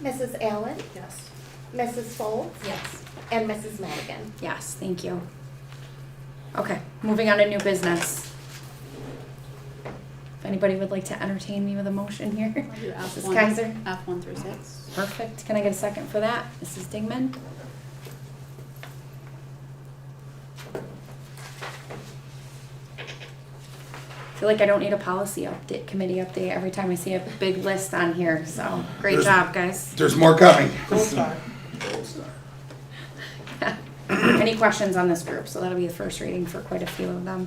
Mrs. Allen, Yes. Mrs. Foltz, Yes. and Mrs. Madigan. Yes, thank you. Okay, moving on to new business. If anybody would like to entertain me with a motion here. I'll do Mrs. F1 Kaiser? F1 through 6. Perfect. Can I get a second for that? Mrs. Dingman? I feel like I don't need a policy update, committee update every time I see a big list on here, so great There's- job, guys. There's more coming. Gold star. Any questions on this group? So that'll be the first reading for quite a few of them.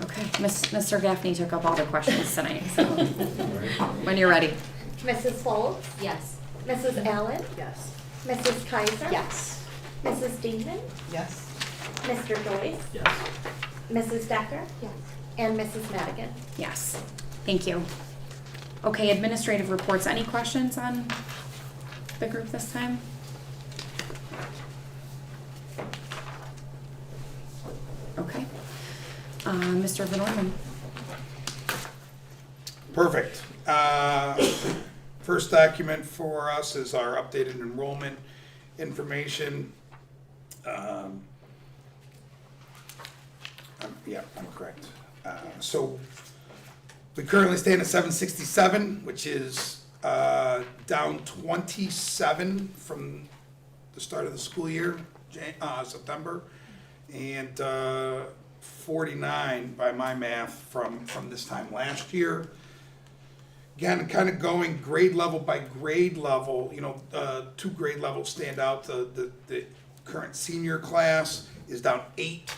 Okay, Mr. Gaffney took up all the questions tonight, so when you're ready. Mrs. Foltz, Yes. Mrs. Allen, Yes. Mrs. Kaiser, Yes. Mrs. Dingman, Yes. Mr. Joyce, Yes. Mrs. Decker, Yes. and Mrs. Madigan. Yes, thank you. Okay, administrative reports. Any questions on the group this time? Okay. Mr. Van Orman. Perfect. First document for us is our updated enrollment information. Yeah, I'm correct. So we currently stand at 767, which is down 27 from the start of the school year, September, and 49 by my math from this time last year. Again, kind of going grade level by grade level, you know, 2 grade levels stand out. The current senior class is down 8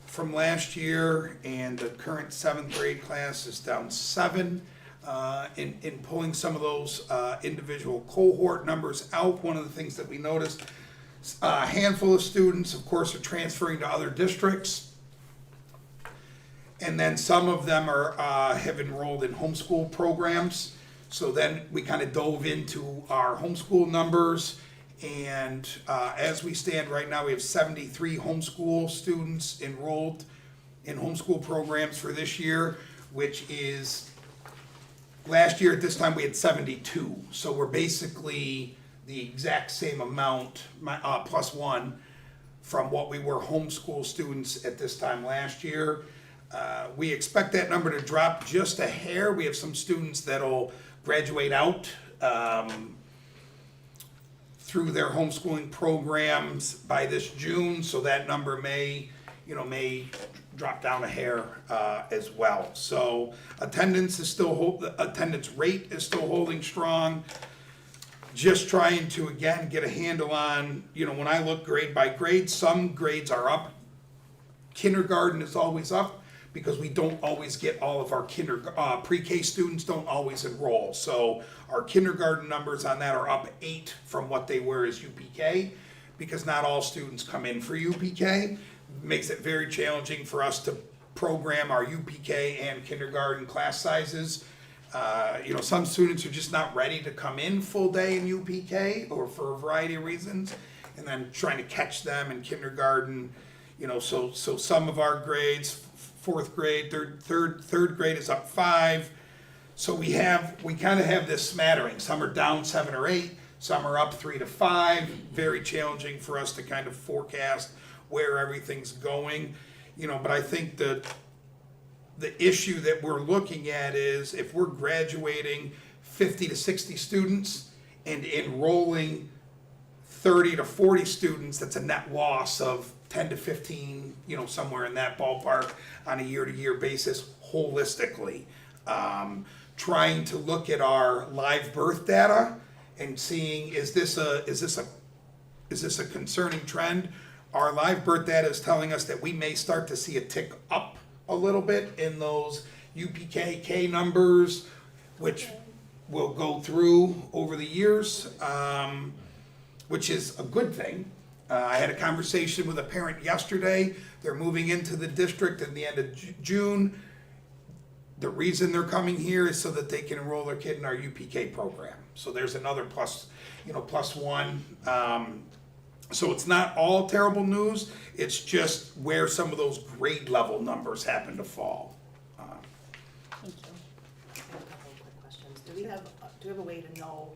from last year, and the current 7th grade class is down 7. In pulling some of those individual cohort numbers out, one of the things that we noticed, a handful of students, of course, are transferring to other districts. And then some of them have enrolled in homeschool programs. So then we kind of dove into our homeschool numbers. And as we stand right now, we have 73 homeschool students enrolled in homeschool programs for this year, which is, last year at this time we had 72. So we're basically the exact same amount, plus 1, from what we were homeschool students at this time last year. We expect that number to drop just a hair. We have some students that'll graduate out through their homeschooling programs by this June, so that number may drop down a hair as well. So attendance rate is still holding strong. Just trying to again get a handle on, when I look grade by grade, some grades are up. Kindergarten is always up, because we don't always get all of our pre-K students don't always enroll. So our kindergarten numbers on that are up 8 from what they were as UPK, because not all students come in for UPK. Makes it very challenging for us to program our UPK and kindergarten class sizes. Some students are just not ready to come in full day in UPK, or for a variety of reasons, and then trying to catch them in kindergarten. So some of our grades, 4th grade, third grade is up 5. So we kind of have this smattering. Some are down 7 or 8. Some are up 3 to 5, very challenging for us to kind of forecast where everything's going. But I think that the issue that we're looking at is if we're graduating 50 to 60 students and enrolling 30 to 40 students, that's a net loss of 10 to 15, somewhere in that ballpark on a year-to-year basis holistically. Trying to look at our live birth data and seeing, is this a concerning trend? Our live birth data is telling us that we may start to see a tick up a little bit in those UPK numbers, which will go through over the years, which is a good thing. I had a conversation with a parent yesterday. They're moving into the district at the end of June. The reason they're coming here is so that they can enroll their kid in our UPK program. So there's another plus one. So it's not all terrible news. It's just where some of those grade level numbers happen to fall. Thank you. I have a couple of quick questions. Do we have a way to know,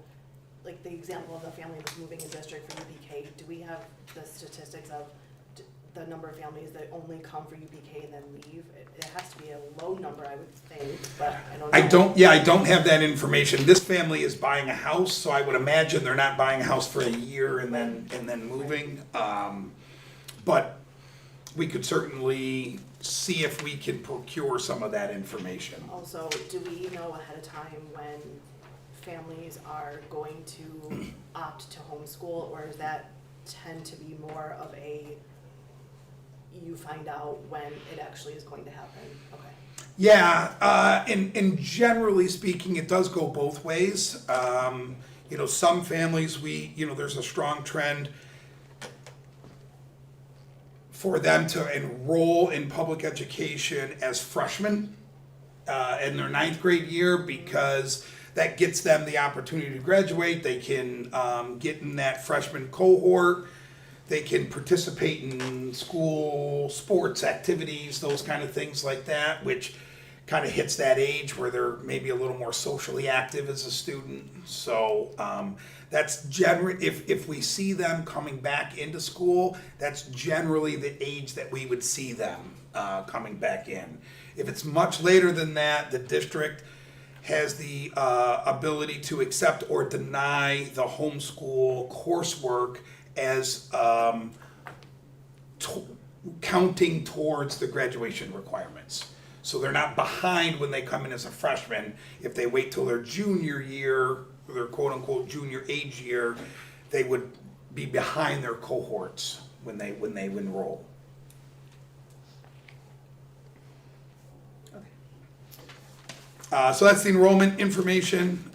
like the example of the family that's moving a district for UPK, do we have the statistics of the number of families that only come for UPK and then leave? It has to be a low number, I would think, but I don't know. I don't have that information. This family is buying a house, so I would imagine they're not buying a house for a year and then moving. But we could certainly see if we can procure some of that information. Also, do we know ahead of time when families are going to opt to homeschool, or does that tend to be more of a you find out when it actually is going to happen? Okay. Yeah, and generally speaking, it does go both ways. Some families, there's a strong trend for them to enroll in public education as freshmen in their 9th grade year, because that gets them the opportunity to graduate. They can get in that freshman cohort. They can participate in school sports activities, those kind of things like that, which kind of hits that age where they're maybe a little more socially active as a student. So that's generally, if we see them coming back into school, that's generally the age that we would see them coming back in. If it's much later than that, the district has the ability to accept or deny the homeschool coursework as counting towards the graduation requirements. So they're not behind when they come in as a freshman. If they wait till their junior year, their quote-unquote junior age year, they would be behind their cohorts when they enroll. So that's the enrollment information.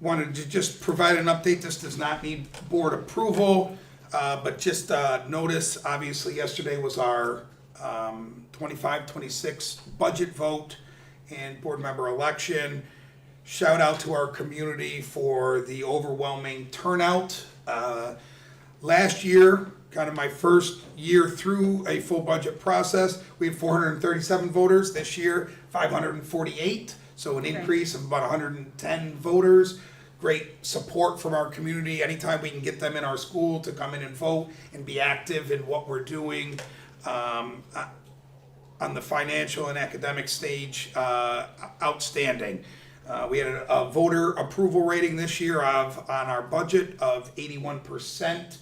Wanted to just provide an update. This does not need board approval, but just notice, obviously yesterday was our 25-26 budget vote and board member election. Shout out to our community for the overwhelming turnout. Last year, kind of my first year through a full budget process, we had 437 voters. This year, 548. So an increase of about 110 voters. Great support from our community. Anytime we can get them in our school to come in and vote and be active in what we're doing on the financial and academic stage, outstanding. We had a voter approval rating this year on our budget of 81%.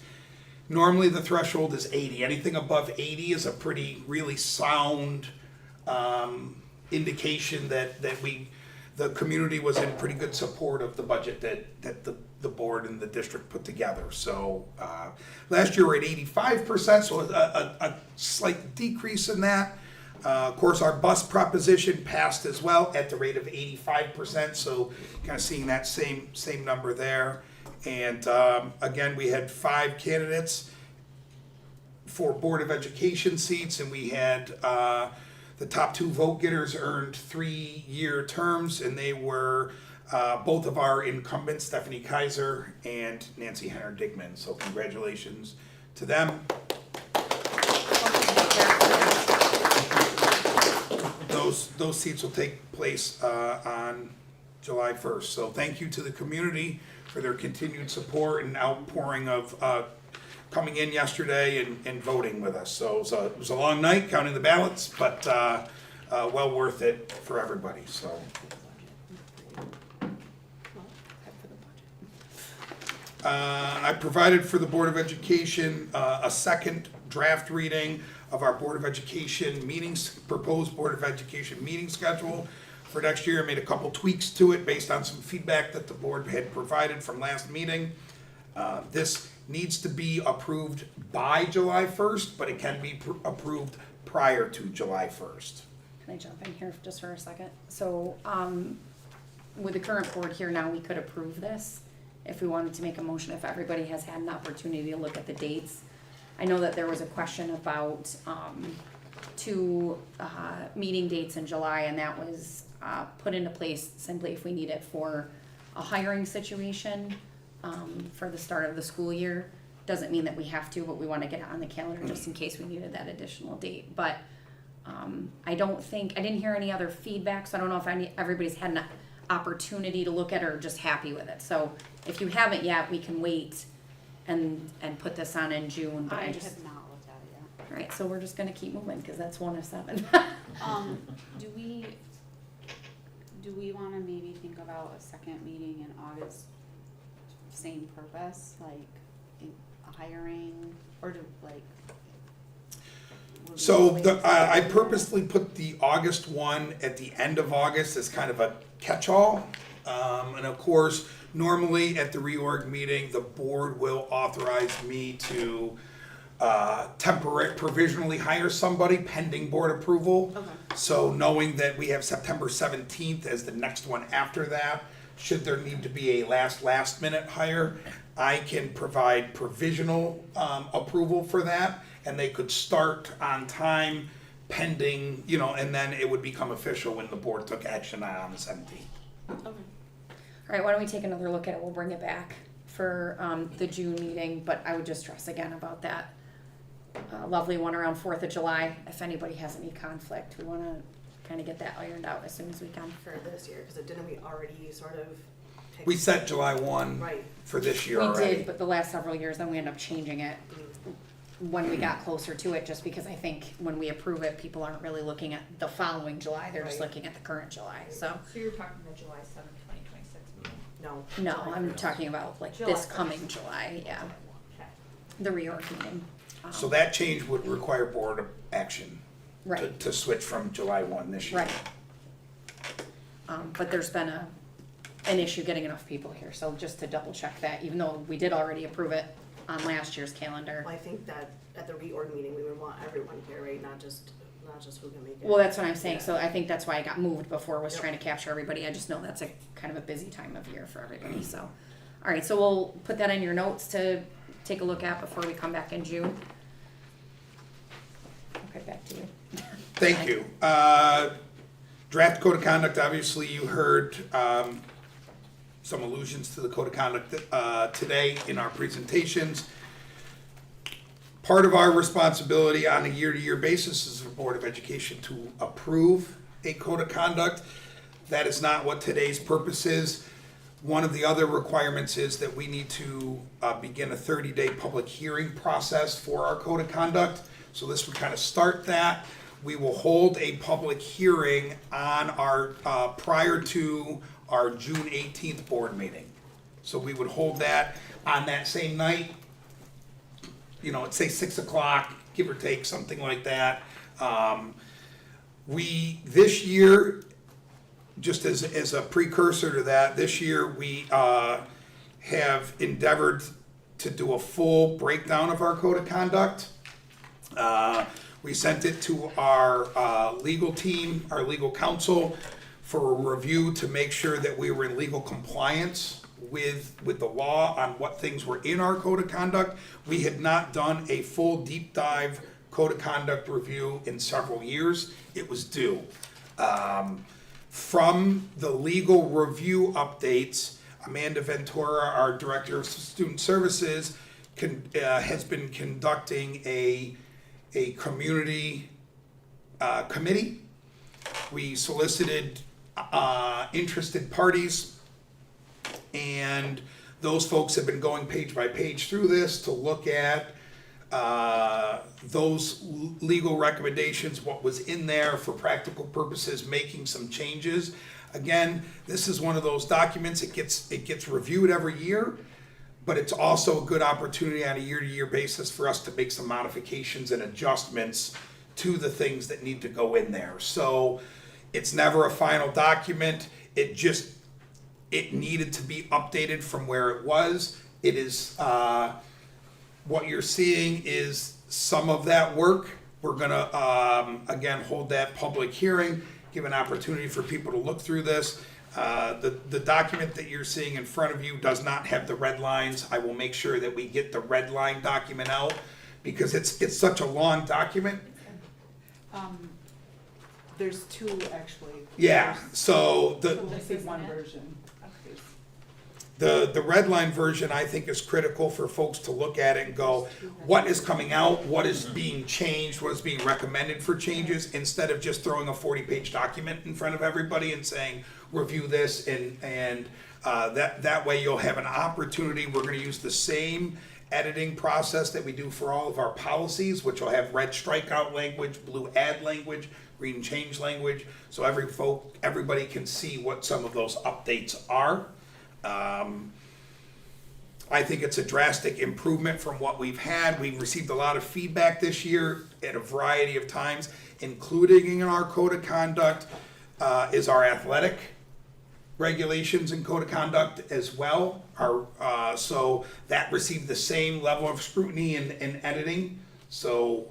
Normally the threshold is 80. Anything above 80 is a pretty really sound indication that the community was in pretty good support of the budget that the board and the district put together. So last year we were at 85%, so a slight decrease in that. Of course, our bus proposition passed as well at the rate of 85%, so kind of seeing that same number there. And again, we had 5 candidates for Board of Education seats, and we had the top 2 vote getters earned 3-year terms, and they were both of our incumbents, Stephanie Kaiser and Nancy Henner Digman. So congratulations to them. Those seats will take place on July 1st. So thank you to the community for their continued support and outpouring of coming in yesterday and voting with us. So it was a long night counting the ballots, but well worth it for everybody. So. I provided for the Board of Education a second draft reading of our Board of Education meetings, proposed Board of Education meeting schedule for next year. I made a couple tweaks to it based on some feedback that the board had provided from last meeting. This needs to be approved by July 1st, but it can be approved prior to July 1st. Can I jump in here just for a second? So, with the current board here now, we could approve this if we wanted to make a motion, if everybody has had an opportunity to look at the dates. I know that there was a question about, two, meeting dates in July, and that was, put into place simply if we need it for a hiring situation, for the start of the school year. Doesn't mean that we have to, but we wanna get it on the calendar just in case we needed that additional date. But, I didn't hear any other feedback, so I don't know if everybody's had an opportunity to look at it or just happy with it. So if you haven't yet, we can wait and put this on in June, but I I have just, not looked at it yet. alright, so we're just gonna keep moving, cause that's 1 of 7. Do we wanna maybe think about a second meeting in August, same purpose, like hiring, or do, like? would we So wait the, till I September? purposely put the August one at the end of August as kind of a catch-all. And of course, normally at the reorg meeting, the board will authorize me to provisionally hire somebody pending board approval. Okay. So knowing that we have September 17th as the next one after that, should there need to be a last minute hire, I can provide provisional approval for that, and they could start on time pending, and then it would become official when the board took action on the 17th. Okay. Alright, why don't we take another look at it, we'll bring it back for, the June meeting, but I would just stress again about that lovely one around 4th of July, if anybody has any conflict, we wanna kinda get that ironed out as soon as we can. For this year, because didn't we already sort of pick? We set July 1 Right. for this year We already. did, but the last several years, then we ended up changing it when we got closer to it, just because I think when we approve it, people aren't really looking at the following July, they're just Right. looking at the current July, so. So you're talking the July 7th, 2026 meeting? No. No, July I'm 1st. talking about like July this 1st. coming July, yeah, Okay. the reorg meeting. So that change would require board action Right, to switch from July 1 this year. right. But there's been an issue getting enough people here, so just to double check that, even though we did already approve it on last year's calendar. Well, I think that at the reorg meeting, we would want everyone here, right, not just who can make it. Well, that's what I'm saying, Yeah. so I think that's why I got moved before, was Yep. trying to capture everybody, I just know that's a kind of a busy time of year for everybody, so. Alright, so we'll put that in your notes to take a look at before we come back in June. Okay, back to you. Thank you. Draft code of conduct, obviously you heard some allusions to the code of conduct today in our presentations. Part of our responsibility on a year-to-year basis is the Board of Education to approve a code of conduct. That is not what today's purpose is. One of the other requirements is that we need to begin a 30-day public hearing process for our code of conduct. So this would kind of start that. We will hold a public hearing on our, prior to our June 18th board meeting. So we would hold that on that same night, let's say 6 o'clock, give or take, something like that. This year, just as a precursor to that, this year we have endeavored to do a full breakdown of our code of conduct. We sent it to our legal team, our legal counsel, for a review to make sure that we were in legal compliance with the law on what things were in our code of conduct. We had not done a full deep dive code of conduct review in several years. It was due. From the legal review updates, Amanda Ventura, our Director of Student Services, has been conducting a community committee. We solicited interested parties. And those folks have been going page by page through this to look at those legal recommendations, what was in there for practical purposes, making some changes. Again, this is one of those documents, it gets reviewed every year, but it's also a good opportunity on a year-to-year basis for us to make some modifications and adjustments to the things that need to go in there. So it's never a final document, it needed to be updated from where it was. It is, what you're seeing is some of that work. We're gonna, again, hold that public hearing, give an opportunity for people to look through this. The document that you're seeing in front of you does not have the red lines. I will make sure that we get the red line document out because it's such a long document. There's two actually. Yeah, so I see one version. the red line version, I think, is critical for folks to look at it and go, what is coming out, what is being changed, what is being recommended for changes, instead of just throwing a 40-page document in front of everybody and saying, review this, and that way you'll have an opportunity. We're gonna use the same editing process that we do for all of our policies, which will have red strikeout language, blue add language, green change language, so everybody can see what some of those updates are. I think it's a drastic improvement from what we've had. We've received a lot of feedback this year at a variety of times, including in our code of conduct, is our athletic regulations and code of conduct as well. So that received the same level of scrutiny and editing. So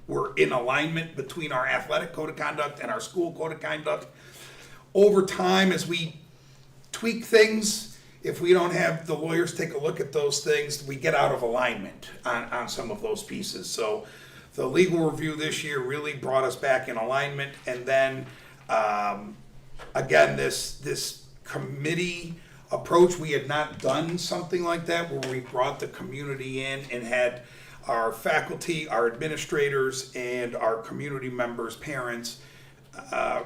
we're in alignment between our athletic code of conduct and our school code of conduct. Over time, as we tweak things, if we don't have the lawyers take a look at those things, we get out of alignment on some of those pieces. So the legal review this year really brought us back in alignment. And then again, this committee approach, we had not done something like that where we brought the community in and had our faculty, our administrators, and our community members, parents,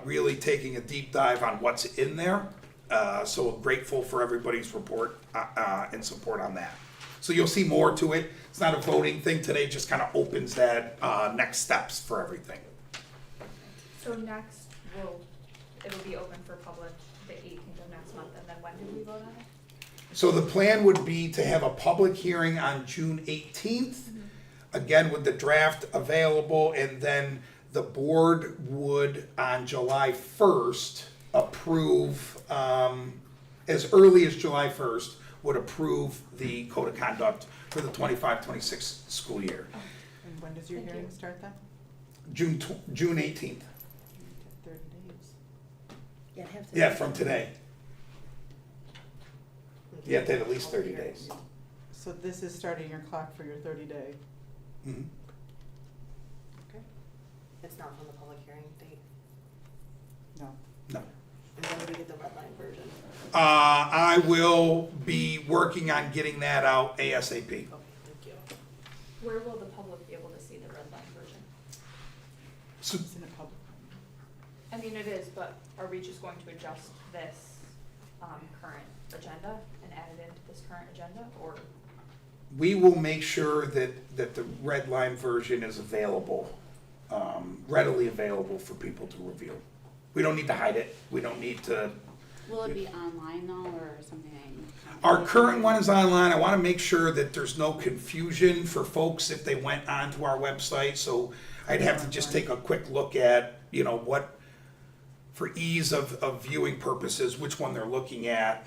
really taking a deep dive on what's in there. So grateful for everybody's report and support on that. So you'll see more to it. It's not a voting thing today, just kind of opens that next steps for everything. So next, it'll be open for public the 18th of next month, and then when do we vote on it? So the plan would be to have a public hearing on June 18th, again with the draft available, and then the board would on July 1st approve, as early as July 1st, would approve the code of conduct for the 25-26 school year. And when does your hearing start then? June 18th. 30 days. Yeah, from today. You have to have at least 30 days. So this is starting your clock for your 30-day. Mhm. Okay. It's not from the public hearing date. No. No. And when do we get the red line version? I will be working on getting that out ASAP. Okay, thank you. Where will the public be able to see the red line version? So, It's in a public. I mean, it is, but are we just going to adjust this current agenda and add it into this current agenda, or? we will make sure that the red line version is available, readily available for people to review. We don't need to hide it. We don't need to. Will it be online though, or something? Our current one is online. I want to make sure that there's no confusion for folks if they went onto our website. So I'd have to just take a quick look at, what, for ease of viewing purposes, which one they're looking at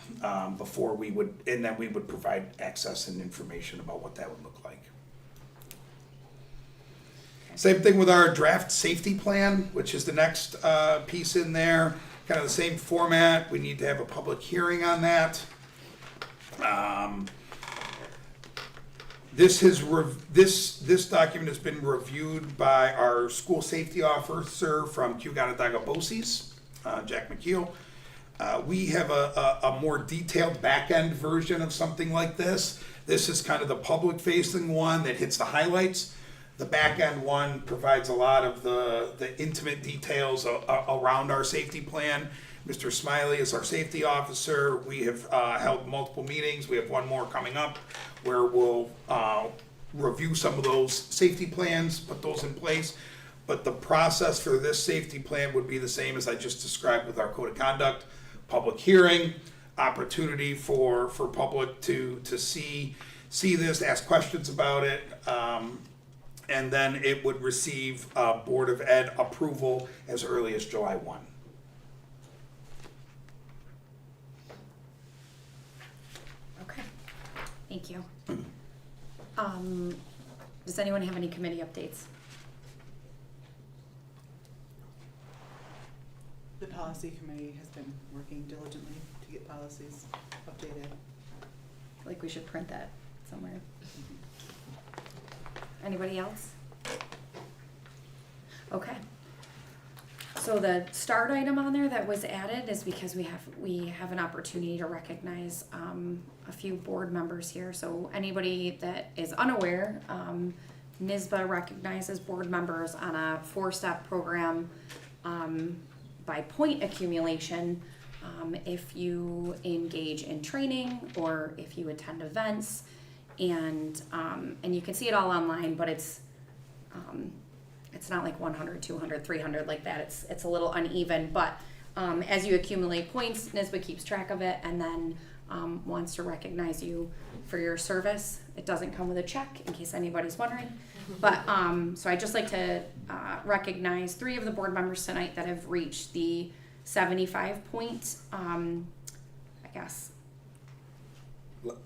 before we would, and then we would provide access and information about what that would look like. Same thing with our draft safety plan, which is the next piece in there. Kind of the same format. We need to have a public hearing on that. This document has been reviewed by our school safety officer from Kew-Onondaga BOCES, Jack McKeel. We have a more detailed back-end version of something like this. This is kind of the public-facing one that hits the highlights. The back end one provides a lot of the intimate details around our safety plan. Mr. Smiley is our safety officer. We have held multiple meetings. We have one more coming up where we'll review some of those safety plans, put those in place. But the process for this safety plan would be the same as I just described with our code of conduct. Public hearing, opportunity for public to see this, ask questions about it. And then it would receive Board of Ed approval as early as July 1. Okay, thank you. Does anyone have any committee updates? The policy committee has been working diligently to get policies updated. I feel like we should print that somewhere. Anybody else? Okay. So the start item on there that was added is because we have an opportunity to recognize a few board members here. So anybody that is unaware, NYSBA recognizes board members on a 4-step program by point accumulation. If you engage in training or if you attend events, and you can see it all online, but it's not like 100, 200, 300 like that. It's a little uneven, but as you accumulate points, NYSBA keeps track of it and then wants to recognize you for your service. It doesn't come with a check, in case anybody's wondering. But so I'd just like to recognize 3 of the board members tonight that have reached the 75 point, I guess,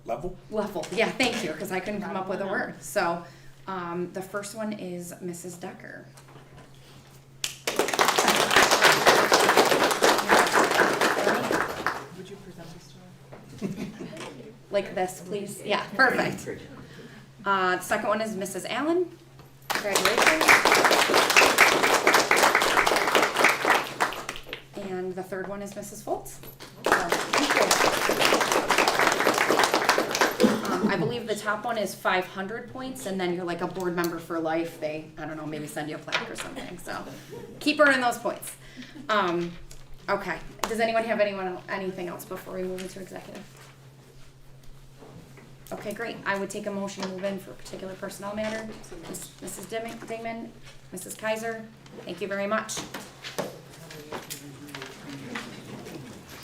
Level? level. Yeah, thank you, because I couldn't come up with a word. So the first one is Mrs. Decker. Would you present this to her? Like this, please. Yeah, perfect. The second one is Mrs. Allen. Congratulations. And the third one is Mrs. Foltz. So, thank you. I believe the top one is 500 points, and then you're like a board member for life. They, I don't know, maybe send you a plaque or something. So keep earning those points. Okay. Does anyone have anything else before we move into executive? Okay, great. I would take a motion to move in for a particular personnel matter. Mrs. Dingman, Mrs. Kaiser, thank you very much. How are you?